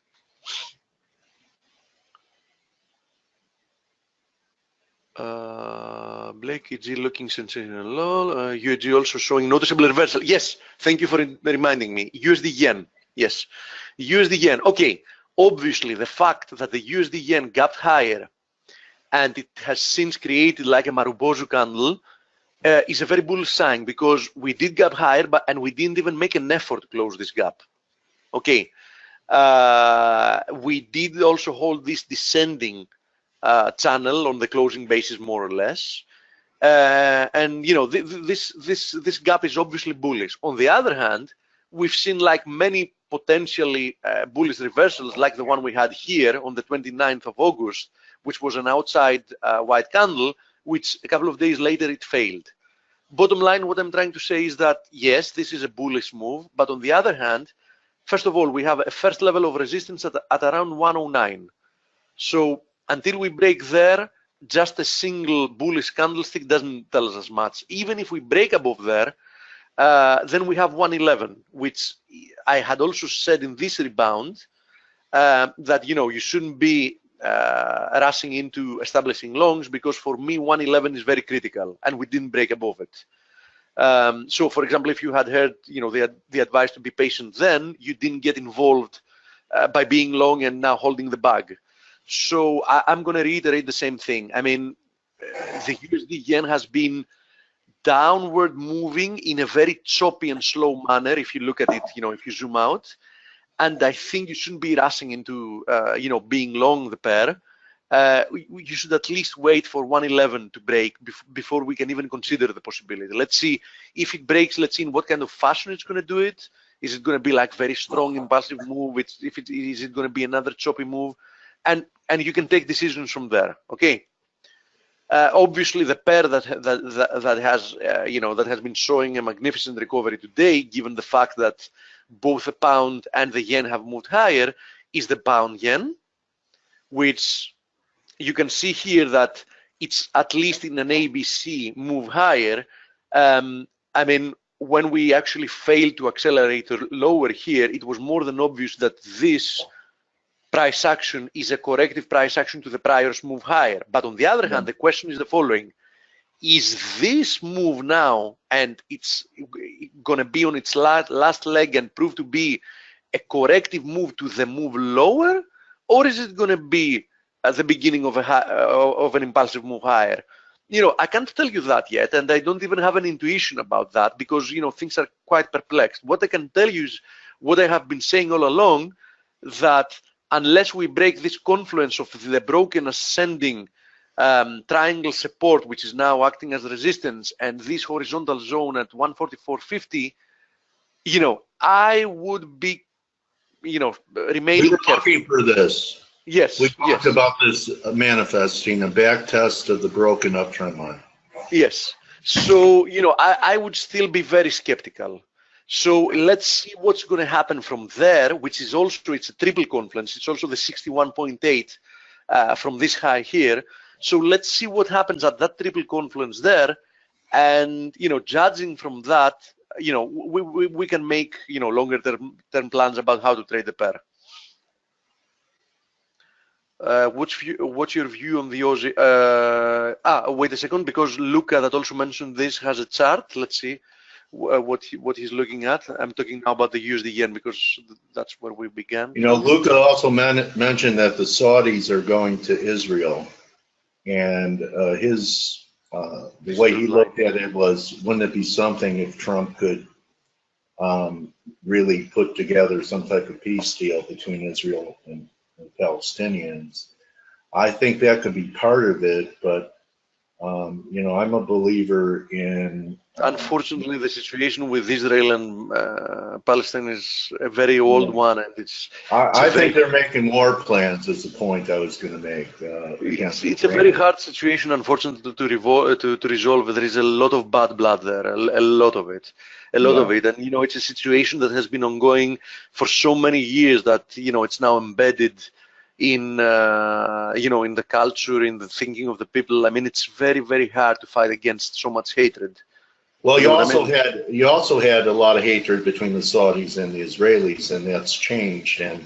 Blake EG looking sensational. USD also showing noticeable reversal. Yes, thank you for reminding me. USD yen. Yes, USD yen. Okay, obviously the fact that the USD yen gapped higher and it has since created like a Marubozu candle is a very bullish sign, because we did gap higher, and we didn't even make an effort to close this gap. Okay, we did also hold this descending channel on the closing basis, more or less, and this gap is obviously bullish. On the other hand, we've seen like many potentially bullish reversals, like the one we had here on the 29th of August, which was an outside white candle, which a couple of days later it failed. Bottom line, what I'm trying to say is that yes, this is a bullish move, but on the other hand, first of all, we have a first level of resistance at around 109. So until we break there, just a single bullish candlestick doesn't tell us as much. Even if we break above there, then we have 111, which I had also said in this rebound that you shouldn't be rushing into establishing longs, because for me 111 is very critical, and we didn't break above it. So, for example, if you had heard the advice to be patient, then you didn't get involved by being long and now holding the bag. So I'm going to reiterate the same thing. I mean, the USD yen has been downward moving in a very choppy and slow manner, if you look at it, if you zoom out. And I think you shouldn't be rushing into, being long the pair. You should at least wait for 111 to break before we can even consider the possibility. Let's see if it breaks. Let's see in what kind of fashion it's going to do it. Is it going to be like very strong impulsive move? Is it going to be another choppy move? And you can take decisions from there. Okay. Obviously, the pair that has been showing a magnificent recovery today, given the fact that both the pound and the yen have moved higher, is the pound yen, which you can see here that it's at least in an ABC move higher. I mean, when we actually failed to accelerate lower here, it was more than obvious that this price action is a corrective price action to the prior move higher. But on the other hand, the question is the following: is this move now, and it's going to be on its last leg and prove to be a corrective move to the move lower, or is it going to be at the beginning of an impulsive move higher? I can't tell you that yet, and I don't even have an intuition about that, because things are quite perplexed. What I can tell you is what I have been saying all along, that unless we break this confluence of the broken ascending triangle support, which is now acting as resistance, and this horizontal zone at 144.50, you know, I would be, you know, remain We were careful. looking for this. Yes, We talked yes, about this manifesting, a back test of the broken uptrend line. yes. So, you know, I would still be very skeptical. So let's see what's going to happen from there, which is also, it's a triple confluence. It's also the 61.8 from this high here. So let's see what happens at that triple confluence there. And, you know, judging from that, you know, we can make, you know, longer term plans about how to trade the pair. What's your view on the Aussie? Wait a second, because Luca that also mentioned this has a chart. Let's see what he's looking at. I'm talking now about the USD yen because that's where we began. You know, Luca also mentioned that the Saudis are going to Israel, and the way he looked at it was, wouldn't it be something if Trump could really put together some type of peace deal between Israel and Palestinians? I think that could be part of it, but you know, I'm a believer in. Unfortunately, the situation with Israel and Palestine is a very old one, and it's. I think they're making war plans. Is the point I was going to make. It's a very hard situation, unfortunately, to resolve. There is a lot of bad blood there, a lot of it, and you know, it's a situation that has been ongoing for so many years that, you know, it's now embedded in you know, in the culture, in the thinking of the people. I mean, it's very, very hard to fight against so much hatred. Well, you also had a lot of hatred between the Saudis and the Israelis, and that's changed. And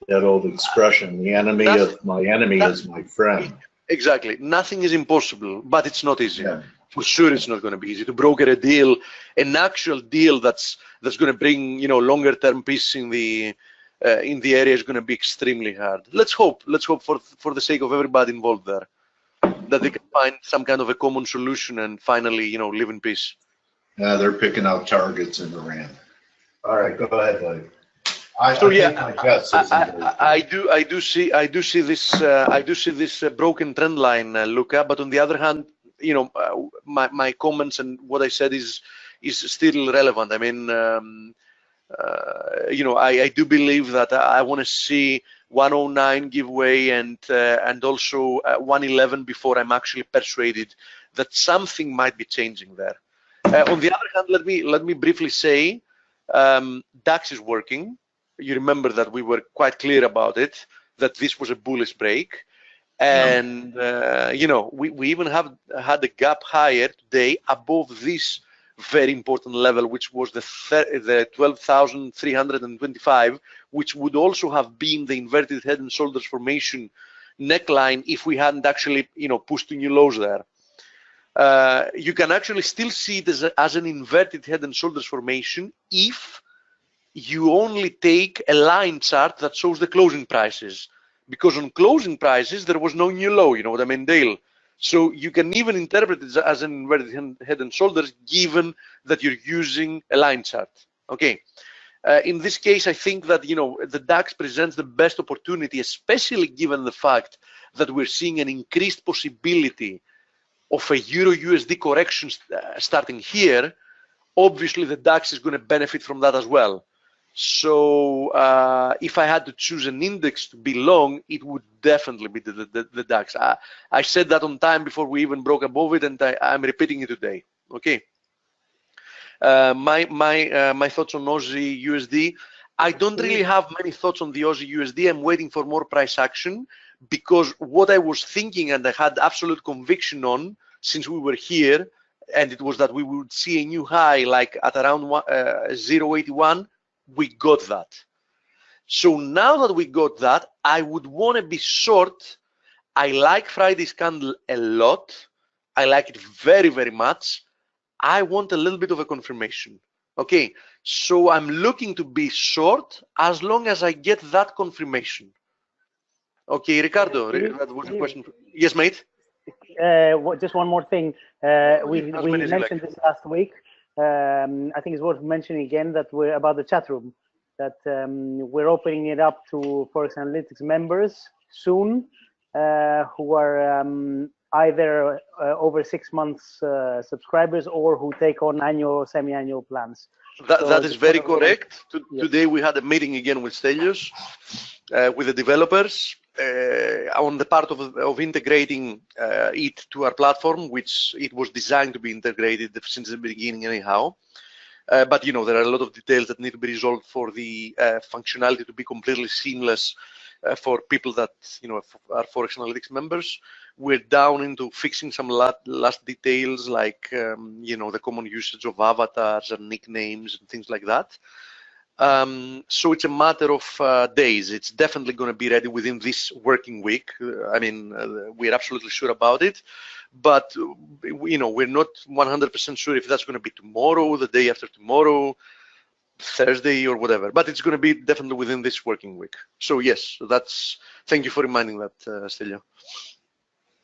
that old expression, "The enemy of my enemy is my friend." Exactly. Nothing is impossible, but it's not easy. Yeah. For sure, it's not going to be easy to broker a deal, an actual deal that's going to bring, you know, longer term peace in the area is going to be extremely hard. Let's hope for the sake of everybody involved there, that they can find some kind of a common solution and finally, you know, live in peace. Yeah, they're picking out targets in Iran. All right, go ahead, buddy. I do see this broken trend line, Luca. But on the other hand, you know, my comments and what I said is still relevant. I mean, you know, I do believe that I want to see 109 give way and also 111 before I'm actually persuaded that something might be changing there. On the other hand, let me briefly say, DAX is working. You remember that we were quite clear about it, that this was a bullish break, and you know, we even have had a gap higher today above this very important level, which was the 12,325, which would also have been the inverted head and shoulders formation neckline if we hadn't actually, you know, pushed to new lows there. You can actually still see it as an inverted head and shoulders formation if you only take a line chart that shows the closing prices, because on closing prices there was no new low. You know what I mean, Dale? So you can even interpret it as an inverted head and shoulders, given that you're using a line chart. Okay. In this case, I think that, you know, the DAX presents the best opportunity, especially given the fact that we're seeing an increased possibility of a Euro-USD correction starting here. Obviously, the DAX is going to benefit from that as well. So if I had to choose an index to be long, it would definitely be the DAX. I said that on time before we even broke above it, and I'm repeating it today. Okay. My thoughts on Aussie USD. I don't really have many thoughts on the Aussie USD. I'm waiting for more price action, because what I was thinking and I had absolute conviction on since we were here, and it was that we would see a new high like at around 0.81. We got that. So now that we got that, I would want to be short. I like Friday's candle a lot. I like it very, very much. I want a little bit of a confirmation. Okay, so I'm looking to be short as long as I get that confirmation. Okay, Ricardo, that was a question. Yes, mate. Just one more thing. We mentioned this last week. I think it's worth mentioning again that we're about the chat room, that we're opening it up to ForexAnalytix members soon, who are either over 6 months subscribers or who take on annual or semi-annual plans. That is very correct. Today we had a meeting again with Stelios, with the developers, on the part of integrating it to our platform, which it was designed to be integrated since the beginning anyhow. But you know, there are a lot of details that need to be resolved for the functionality to be completely seamless for people that, you know, are ForexAnalytix members. We're down into fixing some last details, like you know, the common usage of avatars and nicknames and things like that. So it's a matter of days. It's definitely going to be ready within this working week. I mean, we're absolutely sure about it, but you know, we're not 100% sure if that's going to be tomorrow, the day after tomorrow, Thursday, or whatever. But it's going to be definitely within this working week. So yes, that's. Thank you for reminding that, Stelio.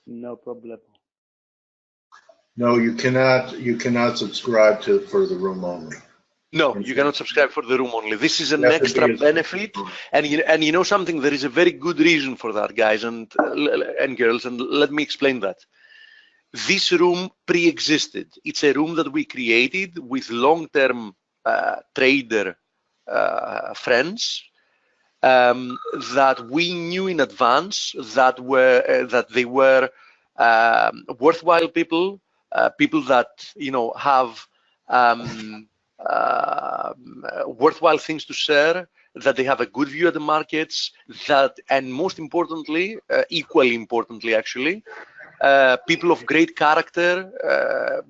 No problem. No, you cannot subscribe for the room only. No, you cannot subscribe for the room only. This is an extra benefit, and you know something. There is a very good reason for that, guys and girls, and let me explain that. This room pre-existed. It's a room that we created with long-term trader friends that we knew in advance that they were worthwhile people, people that, you know, have worthwhile things to share, that they have a good view of the markets, that, and most importantly, equally importantly actually, people of great character,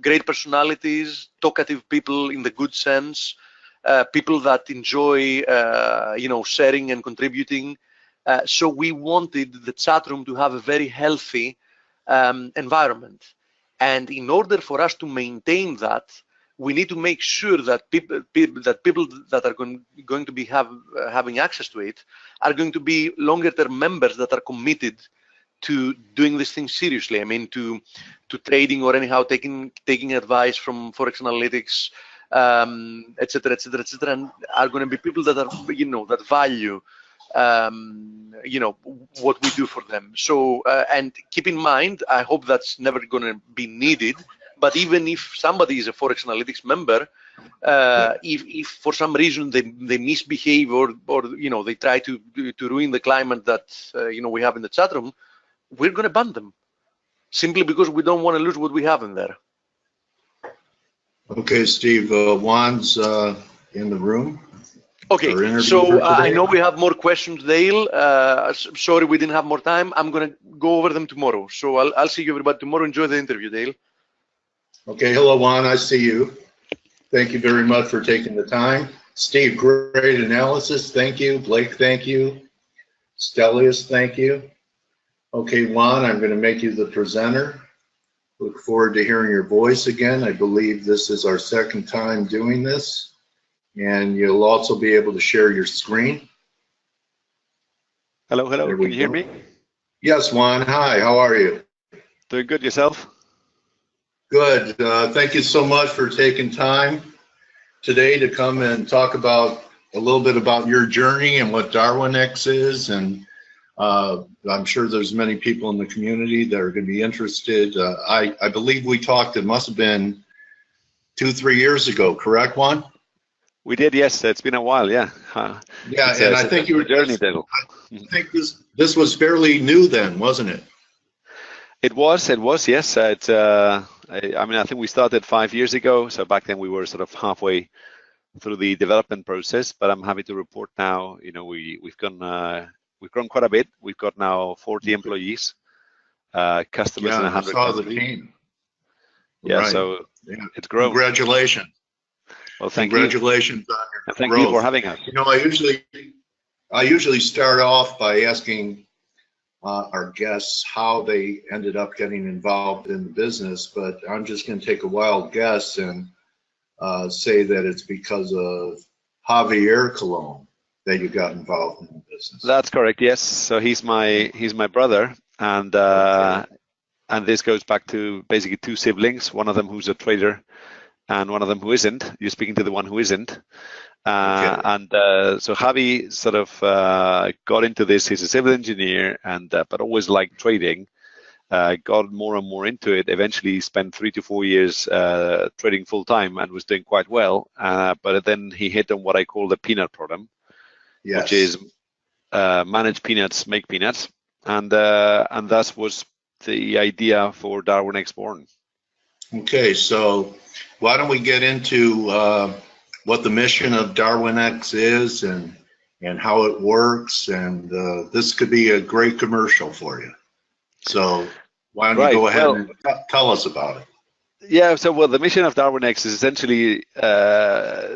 great personalities, talkative people in the good sense, people that enjoy, you know, sharing and contributing. So we wanted the chat room to have a very healthy environment. And in order for us to maintain that, we need to make sure that people that are going to be having access to it are going to be longer-term members that are committed to doing this thing seriously. I mean, to trading, or anyhow taking advice from ForexAnalytix, etc., etc., etc., and are going to be people that are, you know, that value, you know, what we do for them. So, and keep in mind, I hope that's never going to be needed. But even if somebody is a ForexAnalytix member, if for some reason they misbehave or you know, they try to ruin the climate that you know, we have in the chat room, we're going to ban them simply because we don't want to lose what we have in there. Okay, Steve. Juan's in the room. Okay, so I know we have more questions, Dale. Sorry we didn't have more time. I'm going to go over them tomorrow. So I'll see you everybody tomorrow. Enjoy the interview, Dale. Okay, hello Juan, I see you. Thank you very much for taking the time. Steve, great analysis, thank you. Blake, thank you. Stelios, thank you. Okay, Juan, I'm going to make you the presenter. Look forward to hearing your voice again. I believe this is our second time doing this. And you'll also be able to share your screen. Hello, can you hear me? Yes, Juan, hi, how are you? Doing good, yourself? Good. Thank you so much for taking time today to come and talk about a little bit about your journey and what DarwinX is. And I'm sure there's many people in the community that are going to be interested. I believe we talked, it must have been 2-3 years ago, correct, Juan? We did, yes. It's been a while, yeah. Yeah, and I think you were journey, Dale. I think this was fairly new then, wasn't it? It was, yes. I mean, I think we started 5 years ago, so back then we were sort of halfway through the development process. But I'm happy to report now, you know, we've grown quite a bit. We've got now 40 employees, customers in 100 countries. Team. Yeah, right. So yeah. It's grown. Congratulations. Well, thank Congratulations you. on your and thank growth. you for having us. You know, I usually start off by asking our guests how they ended up getting involved in the business, but I'm just going to take a wild guess and say that it's because of Javier Colon that you got involved in the business. That's correct. Yes. So he's my brother, and and this goes back to basically two siblings. One of them who's a trader, and one of them who isn't. You're speaking to the one who isn't. And so Javi sort of got into this. He's a civil engineer, and but always liked trading. got more and more into it, eventually spent 3 to 4 years trading full time and was doing quite well. But then he hit on what I call the peanut problem, Yes. which is manage peanuts, make peanuts. And that was the idea for Darwin X born. Okay, so why don't we get into what the mission of Darwin X is and how it works, and this could be a great commercial for you. So why don't you go ahead and tell us about it? Yeah, so well, the mission of Darwin X is essentially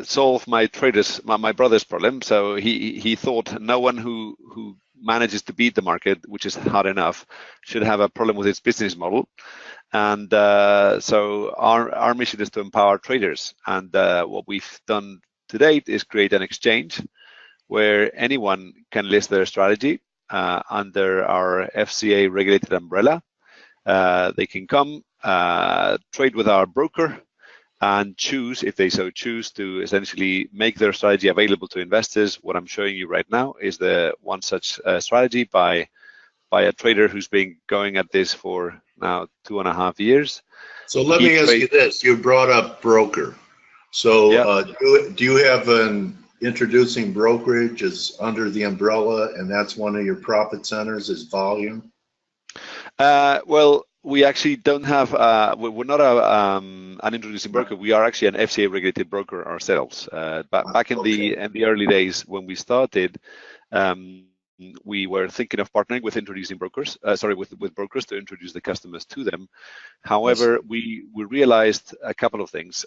solve my brother's problem. So he thought no one who manages to beat the market, which is hard enough, should have a problem with its business model. And so our mission is to empower traders. And what we've done to date is create an exchange where anyone can list their strategy under our FCA regulated umbrella. They can come, trade with our broker, and choose, if they so choose, to essentially make their strategy available to investors. What I'm showing you right now is the one such strategy by a trader who's been going at this for now 2.5 years. So let me ask you this: you brought up broker. So do you have an introducing brokerage is under the umbrella, and that's one of your profit centers is volume? Well, we actually don't have. We're not an introducing broker. We are actually an FCA regulated broker ourselves. Back in the early days when we started, we were thinking of partnering with introducing brokers. With brokers to introduce the customers to them. However, we realized a couple of things.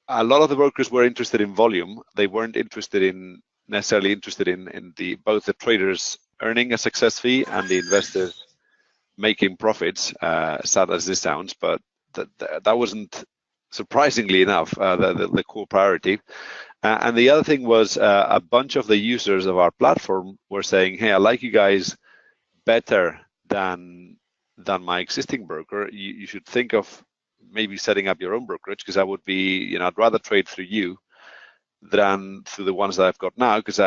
A lot of the brokers were interested in volume. They weren't necessarily interested in both the traders earning a success fee and the investors making profits, sad as this sounds, but that wasn't, surprisingly enough, the core priority. And the other thing was a bunch of the users of our platform were saying, hey, I like you guys better than my existing broker. You should think of maybe setting up your own brokerage, because I would be, I'd rather trade through you than through the ones that I've got now, because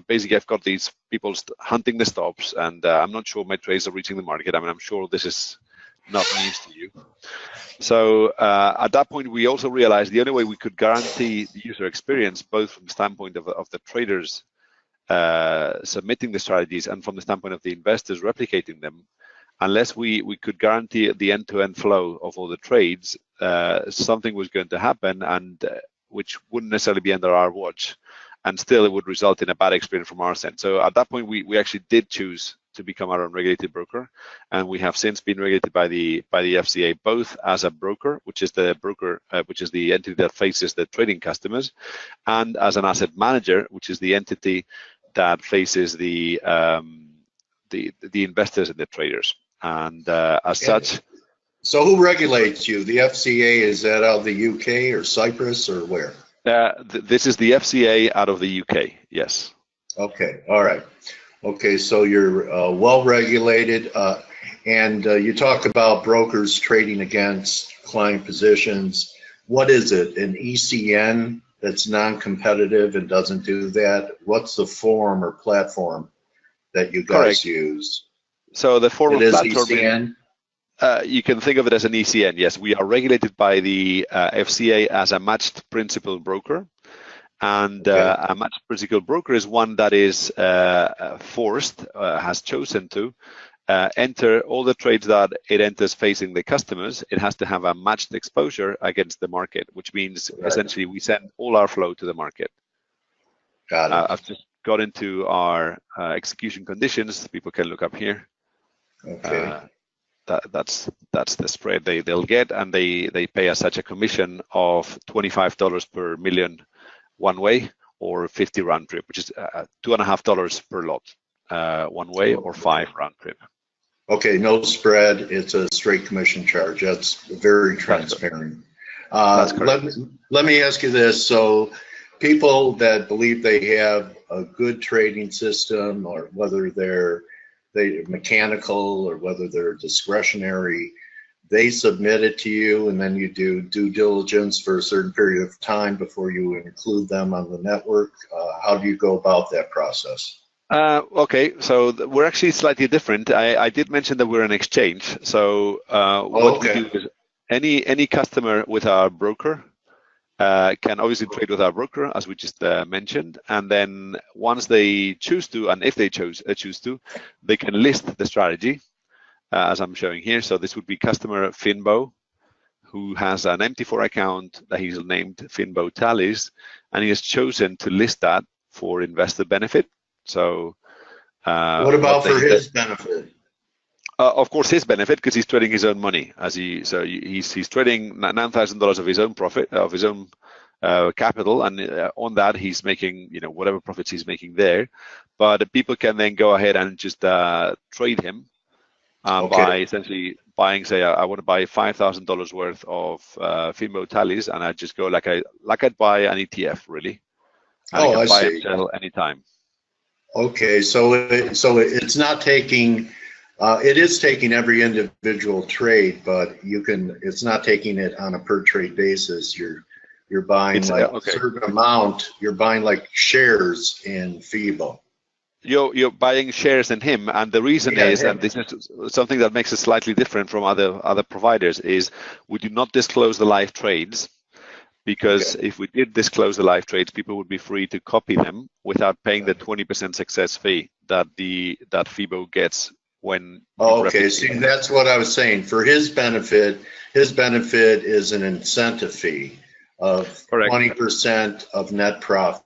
basically I've got these people hunting the stops, and I'm not sure my trades are reaching the market. I'm sure this is not news to you. So at that point, we also realized the only way we could guarantee the user experience, both from the standpoint of the traders submitting the strategies and from the standpoint of the investors replicating them, unless we could guarantee the end-to-end flow of all the trades, something was going to happen, and which wouldn't necessarily be under our watch, and still it would result in a bad experience from our side. So at that point, we actually did choose to become our own regulated broker, and we have since been regulated by the FCA, both as a broker, which is the entity that faces the trading customers, and as an asset manager, which is the entity that faces the investors and the traders. And as such. So who regulates you? The FCA, is that out of the UK or Cyprus or where? This is the FCA out of the UK, yes. Okay, all right. Okay, so you're well regulated, and you talk about brokers trading against client positions. What is it, an ECN that's non-competitive and doesn't do that? What's the form or platform that you guys use? So the form of platform ECN? You can think of it as an ECN, yes. We are regulated by the FCA as a matched principal broker. And a matched principal broker is one that is has chosen to enter all the trades that it enters facing the customers. It has to have a matched exposure against the market, which means essentially we send all our flow to the market. Got it. I've just got into our execution conditions. People can look up here. Okay. That's the spread they'll get, and they pay us such a commission of $25 per million one way, or 50 round trip, which is $2.50 per lot one way, or 5 round trip. Okay, no spread. It's a straight commission charge. That's very transparent. That's correct. Let me ask you this. So people that believe they have a good trading system, or whether they're mechanical or whether they're discretionary, they submit it to you, and then you do due diligence for a certain period of time before you include them on the network. How do you go about that process? Okay, so we're actually slightly different. I did mention that we're an exchange. So what we do is any customer with our broker can obviously trade with our broker, as we just mentioned, and then once they choose to, and if they choose to, they can list the strategy, as I'm showing here. So this would be customer Finbo, who has an MT4 account that he's named Finbo Tallies, and he has chosen to list that for investor benefit. So what about for his benefit? Of course, his benefit, because he's trading his own money. He's trading $9,000 of his own profit, of his own capital, and on that he's making whatever profits he's making there. But people can then go ahead and just trade him by essentially buying, say, I want to buy $5,000 worth of Finbo Tallies, and I just go like I'd buy an ETF, really. And I can buy and sell anytime. Okay, so it's not taking. It is taking every individual trade, but it's not taking it on a per trade basis. You're buying a certain amount. You're buying like shares in Fibo. You're buying shares in him, and the reason is, and this is something that makes us slightly different from other providers, is we do not disclose the live trades, because if we did disclose the live trades, people would be free to copy them without paying the 20% success fee that Fibo gets when. See, that's what I was saying. For his benefit is an incentive fee of 20% of net profits.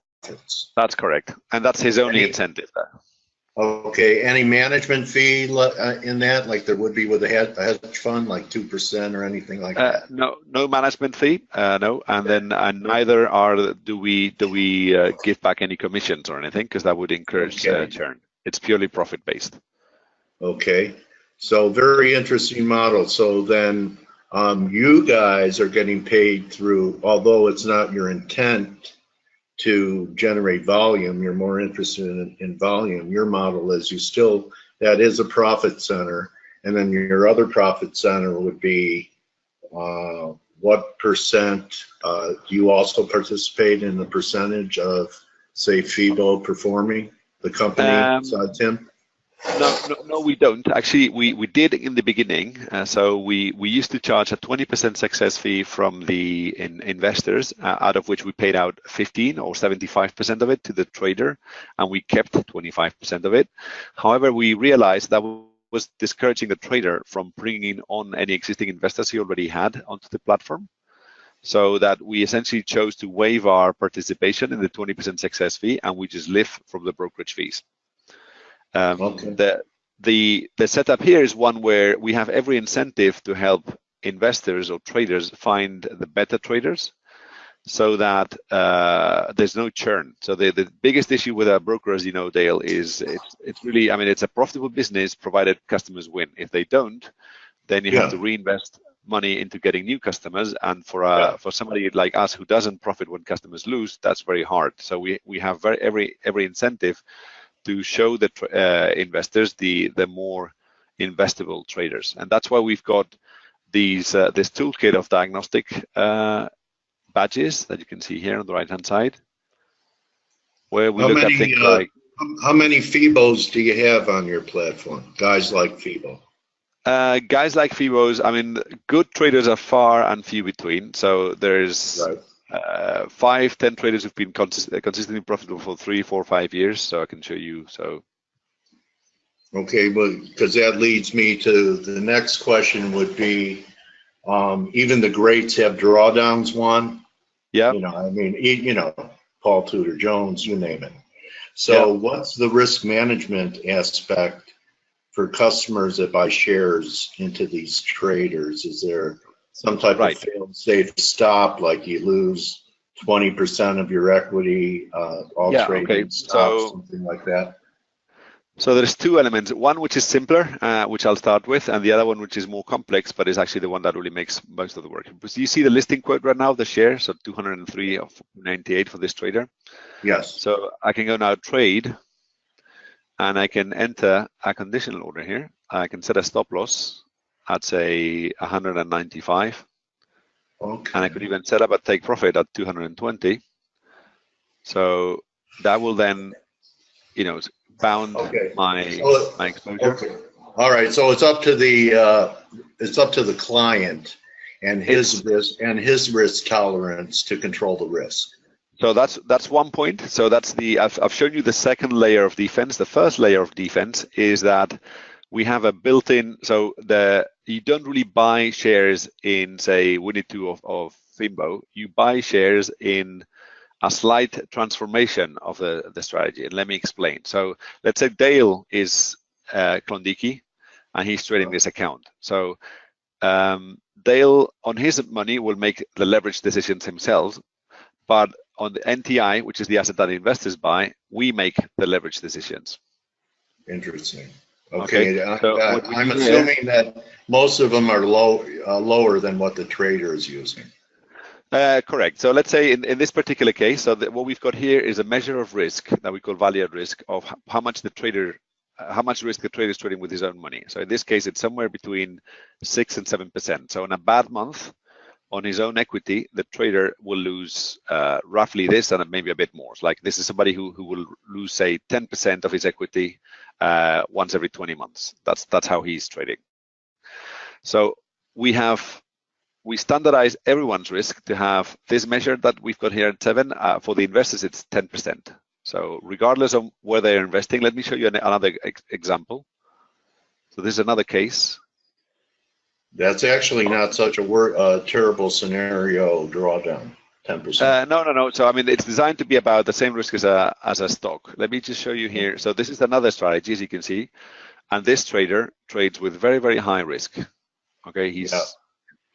That's correct, and that's his only incentive. Okay, any management fee in that, like there would be with a hedge fund, like 2% or anything like that? No management fee, no, and neither do we give back any commissions or anything, because that would encourage churn. It's purely profit based. Okay, so very interesting model. So then you guys are getting paid through, although it's not your intent to generate volume, you're more interested in volume. Your model is that is a profit center, and then your other profit center would be what percent? Do you also participate in the percentage of, say, Fibo performing, the company besides him? No, we don't. Actually, we did in the beginning. So we used to charge a 20% success fee from the investors, out of which we paid out 15 or 75% of it to the trader, and we kept 25% of it. However, we realized that was discouraging the trader from bringing on any existing investors he already had onto the platform. So that we essentially chose to waive our participation in the 20% success fee, and we just live from the brokerage fees. The setup here is one where we have every incentive to help investors or traders find the better traders, so that there's no churn. So the biggest issue with our broker, as you know, Dale, is it's really, it's a profitable business provided customers win. If they don't, then you have to reinvest money into getting new customers, and for somebody like us who doesn't profit when customers lose, that's very hard. So we have every incentive to show the investors the more investable traders, and that's why we've got this toolkit of diagnostic badges that you can see here on the right hand side, where we look at things like how many Fibos do you have on your platform, guys like Fibo? Guys like Fibos, good traders are far and few between. So there's 5-10 traders who've been consistently profitable for 3, 4, 5 years. So I can show you. So okay, well, because that leads me to the next question would be, even the greats have drawdowns won. Yeah. Paul Tudor Jones, you name it. So what's the risk management aspect for customers that buy shares into these traders? Is there some type of fail-safe stop, like you lose 20% of your equity, trading stops, something like that? So there's two elements. One which is simpler, which I'll start with, and the other one which is more complex, but is actually the one that really makes most of the work. So you see the listing quote right now, the share, so 203 of 98 for this trader. Yes. So I can go now trade, and I can enter a conditional order here. I can set a stop loss at, say, 195. Okay. And I could even set up a take profit at 220. So that will then you know, bound Okay. my So, exposure. okay. All right. So it's up to the client and his risk tolerance to control the risk. So that's one point. So that's I've shown you the second layer of defense. The first layer of defense is that we have a built-in, so you don't really buy shares in, say, Winnie2 of Fimbo. You buy shares in a slight transformation of the strategy. And let me explain. So let's say Dale is Klondike and he's trading this account. So Dale on his money will make the leverage decisions himself, but on the NTI, which is the asset that investors buy, we make the leverage decisions. Interesting. Okay. So I'm assuming that most of them are lower than what the trader is using. Correct. So let's say in this particular case, so what we've got here is a measure of risk that we call value at risk of how much risk the trader is trading with his own money. So in this case, it's somewhere between 6 and 7%. So in a bad month, on his own equity, the trader will lose roughly this and maybe a bit more. So like this is somebody who will lose, say, 10% of his equity once every 20 months. That's how he's trading. So we standardize everyone's risk to have this measure that we've got here at 7. For the investors, it's 10%. So regardless of where they're investing, let me show you another example. So this is another case. That's actually not such a terrible scenario drawdown, 10%. No. So I mean, it's designed to be about the same risk as a stock. Let me just show you here. So this is another strategy, as you can see, and this trader trades with very, very high risk. Okay, he's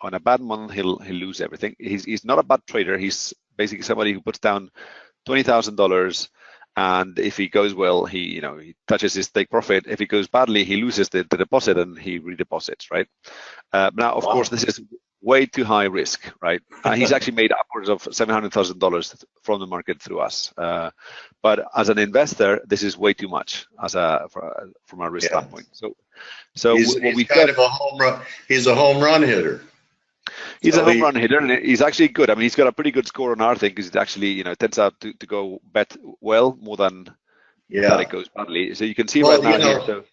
on a bad month, he'll lose everything. He's not a bad trader. He's basically somebody who puts down $20,000, and if he goes well, he touches his take profit. If it goes badly, he loses the deposit and he redeposits, right? Now, of course, this is way too high risk, right? He's actually made upwards of $700,000 from the market through us. But as an investor, this is way too much from a risk standpoint. So he's kind of a home run. He's a home run hitter. He's a home run hitter, and he's actually good. I mean, he's got a pretty good score on our thing because it actually, tends out to go bet well more than that it goes badly. So you can see right now here. So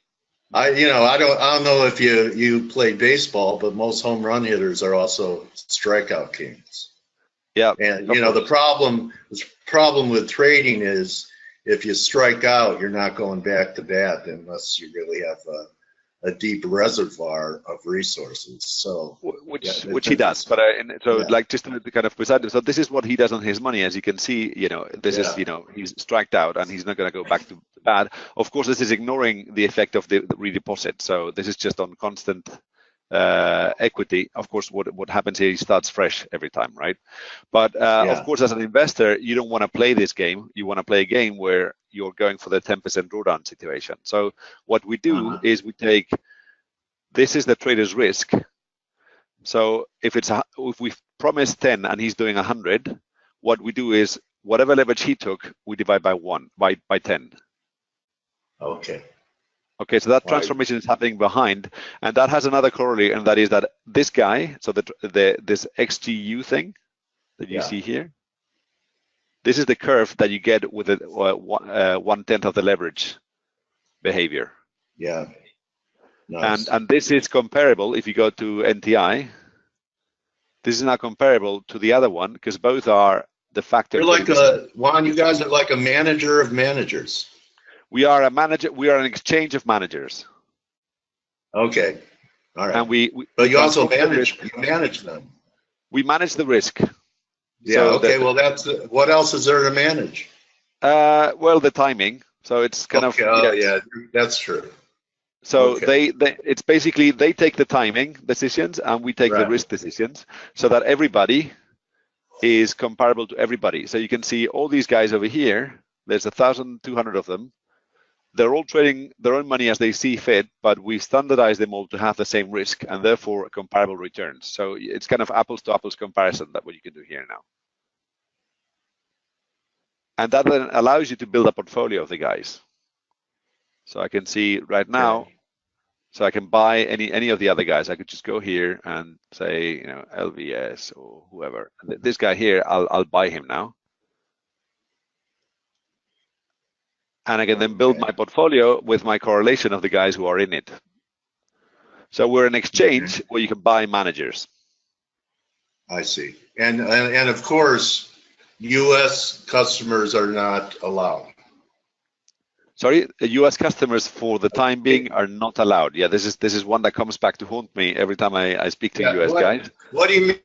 I don't know if you play baseball, but most home run hitters are also strikeout kings. Yeah. And the problem with trading is if you strike out, you're not going back to bat unless you really have a deep reservoir of resources. So which he does, but like just to kind of present it. So this is what he does on his money, as you can see. This is he's striked out and he's not going to go back to bad. Of course, this is ignoring the effect of the redeposit. So this is just on constant equity. Of course, what happens here, he starts fresh every time, right? But of course, as an investor, you don't want to play this game. You want to play a game where you're going for the 10% drawdown situation. So what we do is we take, this is the trader's risk. So if we promise 10 and he's doing 100, what we do is whatever leverage he took, we divide by 10. Okay. Okay, so that transformation is happening behind, and that has another corollary, and that is that this guy, so this XGU thing that you see here, this is the curve that you get with 1/10 of the leverage behavior. Yeah. Nice. And this is comparable if you go to NTI. This is not comparable to the other one because both are the factor. You're like Juan, you guys are like a manager of managers. We are a manager. We are an exchange of managers. Okay. All right. And but you also manage them. We manage the risk. Yeah. So okay. Well, what else is there to manage? Well, the timing. So it's kind of. Yeah, that's true. So it's basically they take the timing decisions and we take the risk decisions, so that everybody is comparable to everybody. So you can see all these guys over here. There's 1,200 of them. They're all trading their own money as they see fit, but we standardize them all to have the same risk and therefore comparable returns. So it's kind of apples to apples comparison that what you can do here now. And that then allows you to build a portfolio of the guys. So I can see right now, so I can buy any of the other guys. I could just go here and say, LVS or whoever. This guy here, I'll buy him now. and I can then build my portfolio with my correlation of the guys who are in it. So we're an exchange where you can buy managers. I see. And of course, U.S. customers are not allowed. Sorry, U.S. customers for the time being are not allowed. Yeah, this is one that comes back to haunt me every time I speak to U.S. guys. What do you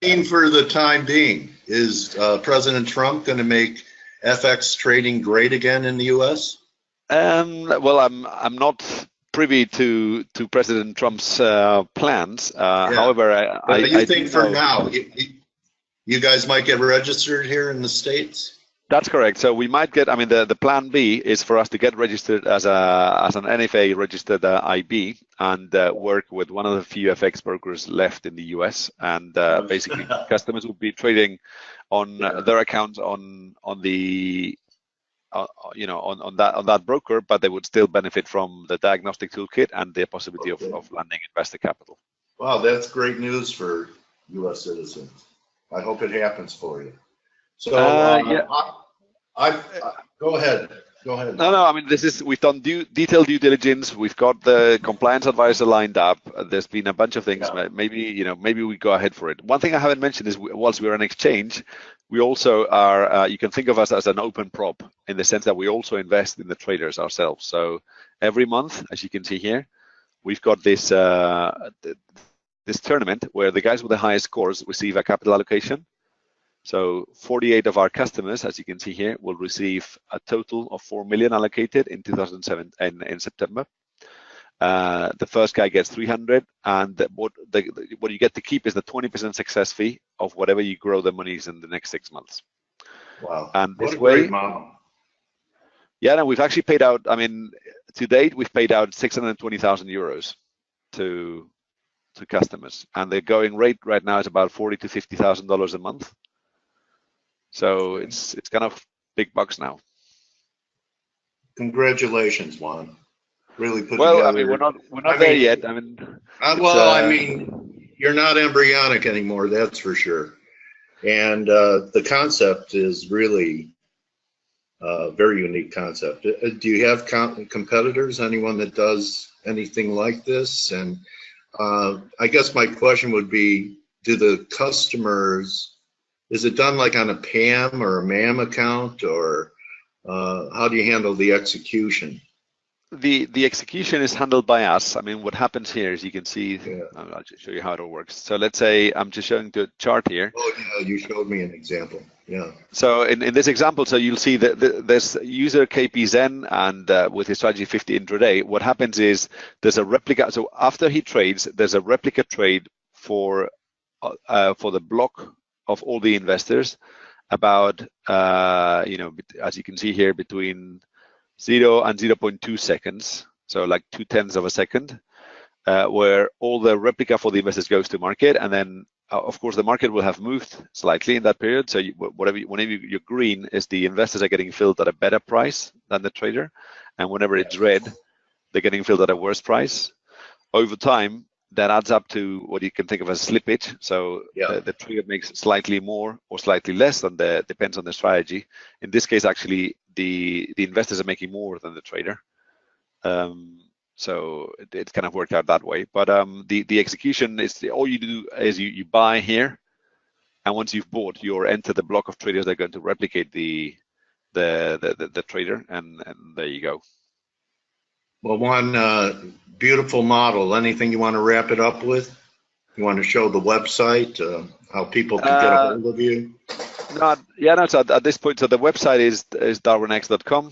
mean for the time being? Is President Trump going to make FX trading great again in the U.S.? Well, I'm not privy to President Trump's plans. However, I think for now, you guys might get registered here in the States? That's correct. So we might get, I mean, the plan B is for us to get registered as an NFA registered IB and work with one of the few FX brokers left in the US. And basically customers will be trading on their accounts on the, on that broker, but they would still benefit from the diagnostic toolkit and the possibility of landing investor capital. Wow, that's great news for US citizens. I hope it happens for you. So go ahead. No. I mean, we've done detailed due diligence. We've got the compliance advisor lined up. There's been a bunch of things. Yeah. Maybe we go ahead for it. One thing I haven't mentioned is, whilst we're an exchange, we also are. You can think of us as an open prop in the sense that we also invest in the traders ourselves. So every month, as you can see here, we've got this tournament where the guys with the highest scores receive a capital allocation. So 48 of our customers, as you can see here, will receive a total of 4 million allocated in 2007 and in September. The first guy gets 300, and what you get to keep is the 20% success fee of whatever you grow the monies in the next 6 months. Wow! And this way, great model. Yeah, no, we've actually paid out. I mean, to date, we've paid out 620,000 euros to customers, and the going rate right now is about $40,000 to $50,000 a month. So it's kind of big bucks now. Congratulations, Juan. Really put together. Well, I mean, we're not there yet. I mean, I mean, you're not embryonic anymore, that's for sure. And the concept is really a very unique concept. Do you have competitors? Anyone that does anything like this? And I guess my question would be: do the customers? Is it done like on a PAM or a MAM account, or how do you handle the execution? The execution is handled by us. I mean, what happens here is you can see, I'll just show you how it all works. So let's say I'm just showing the chart here. Oh, yeah, you showed me an example. Yeah. So in this example, so you'll see that there's user KPZen and with his strategy 50 intraday, what happens is there's a replica. So after he trades, there's a replica trade for the block of all the investors about, as you can see here, between 0 and 0.2 seconds, so like 0.2 of a second, where all the replica for the investors goes to market, and then of course the market will have moved slightly in that period. So whenever you're green is the investors are getting filled at a better price than the trader, and whenever it's red, they're getting filled at a worse price. Over time, that adds up to what you can think of as slippage. So the trader makes slightly more or slightly less, and depends on the strategy. In this case, actually, the investors are making more than the trader. So it kind of worked out that way. But the execution is all you do is you buy here, and once you've bought, you enter the block of traders that are going to replicate the trader, and there you go. Well, one beautiful model. Anything you want to wrap it up with? You want to show the website, how people can get a hold of you? So at this point, so the website is darwinx.com.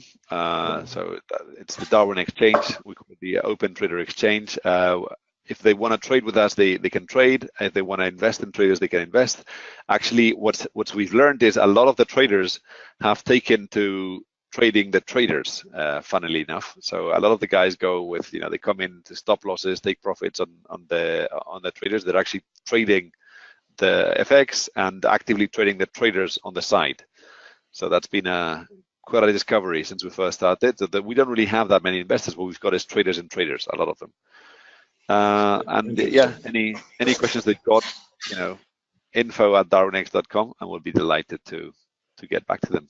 So it's the Darwin Exchange. We call it the Open Trader Exchange. If they want to trade with us, they can trade. If they want to invest in traders, they can invest. Actually, what we've learned is a lot of the traders have taken to trading the traders, funnily enough. So a lot of the guys go with, they come in to stop losses, take profits on the traders. They're actually trading the FX and actively trading the traders on the side. So that's been quite a discovery since we first started. So that we don't really have that many investors. What we've got is traders and traders, a lot of them. Any questions they've got, info@darwinx.com, and we'll be delighted to get back to them.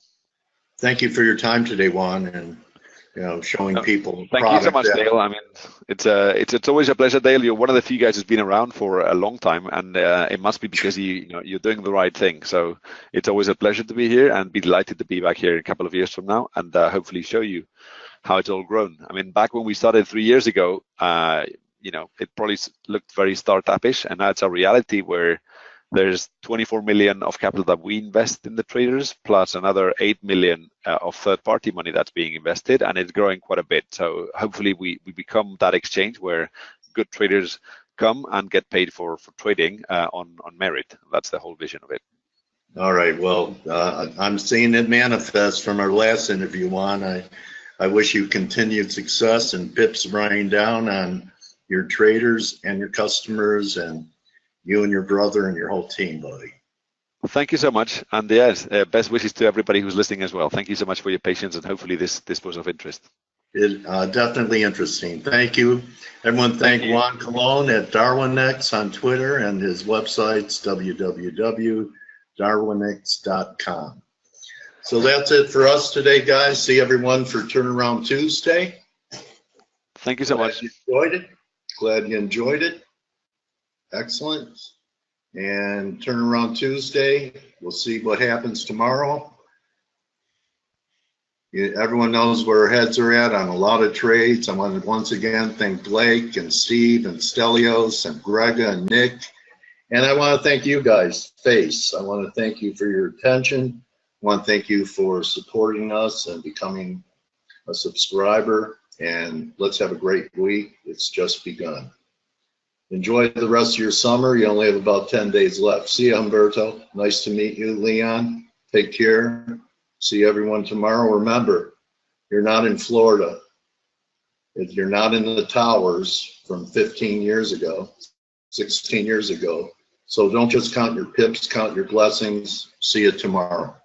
Thank you for your time today, Juan, and showing people. Thank you so much, Dale. I mean, it's always a pleasure, Dale. You're one of the few guys who's been around for a long time, and it must be because you're doing the right thing. So it's always a pleasure to be here, and be delighted to be back here in a couple of years from now, and hopefully show you how it's all grown. I mean, back when we started 3 years ago, it probably looked very startup-ish, and now it's a reality where there's 24 million of capital that we invest in the traders, plus another 8 million of third-party money that's being invested, and it's growing quite a bit. So hopefully we become that exchange where good traders come and get paid for trading on merit. That's the whole vision of it. All right. Well, I'm seeing it manifest from our last interview, Juan. I wish you continued success and pips running down on your traders and your customers, and you and your brother and your whole team, buddy. Thank you so much, and yes, best wishes to everybody who's listening as well. Thank you so much for your patience, and hopefully this was of interest. Definitely interesting. Thank you. Everyone, thank Juan Colon at DarwinX on Twitter, and his website's www.darwinx.com. So that's it for us today, guys. See everyone for Turnaround Tuesday. Thank you so much. Glad you enjoyed it. Excellent. And Turnaround Tuesday, we'll see what happens tomorrow. Everyone knows where our heads are at on a lot of trades. I want to once again thank Blake and Steve and Stelios and Grega and Nick. And I want to thank you guys, Face. I want to thank you for your attention. I want to thank you for supporting us and becoming a subscriber. And let's have a great week. It's just begun. Enjoy the rest of your summer. You only have about 10 days left. See you, Humberto. Nice to meet you, Leon. Take care. See everyone tomorrow. Remember, you're not in Florida. If you're not in the towers from 15 years ago, 16 years ago. So don't just count your pips, count your blessings. See you tomorrow.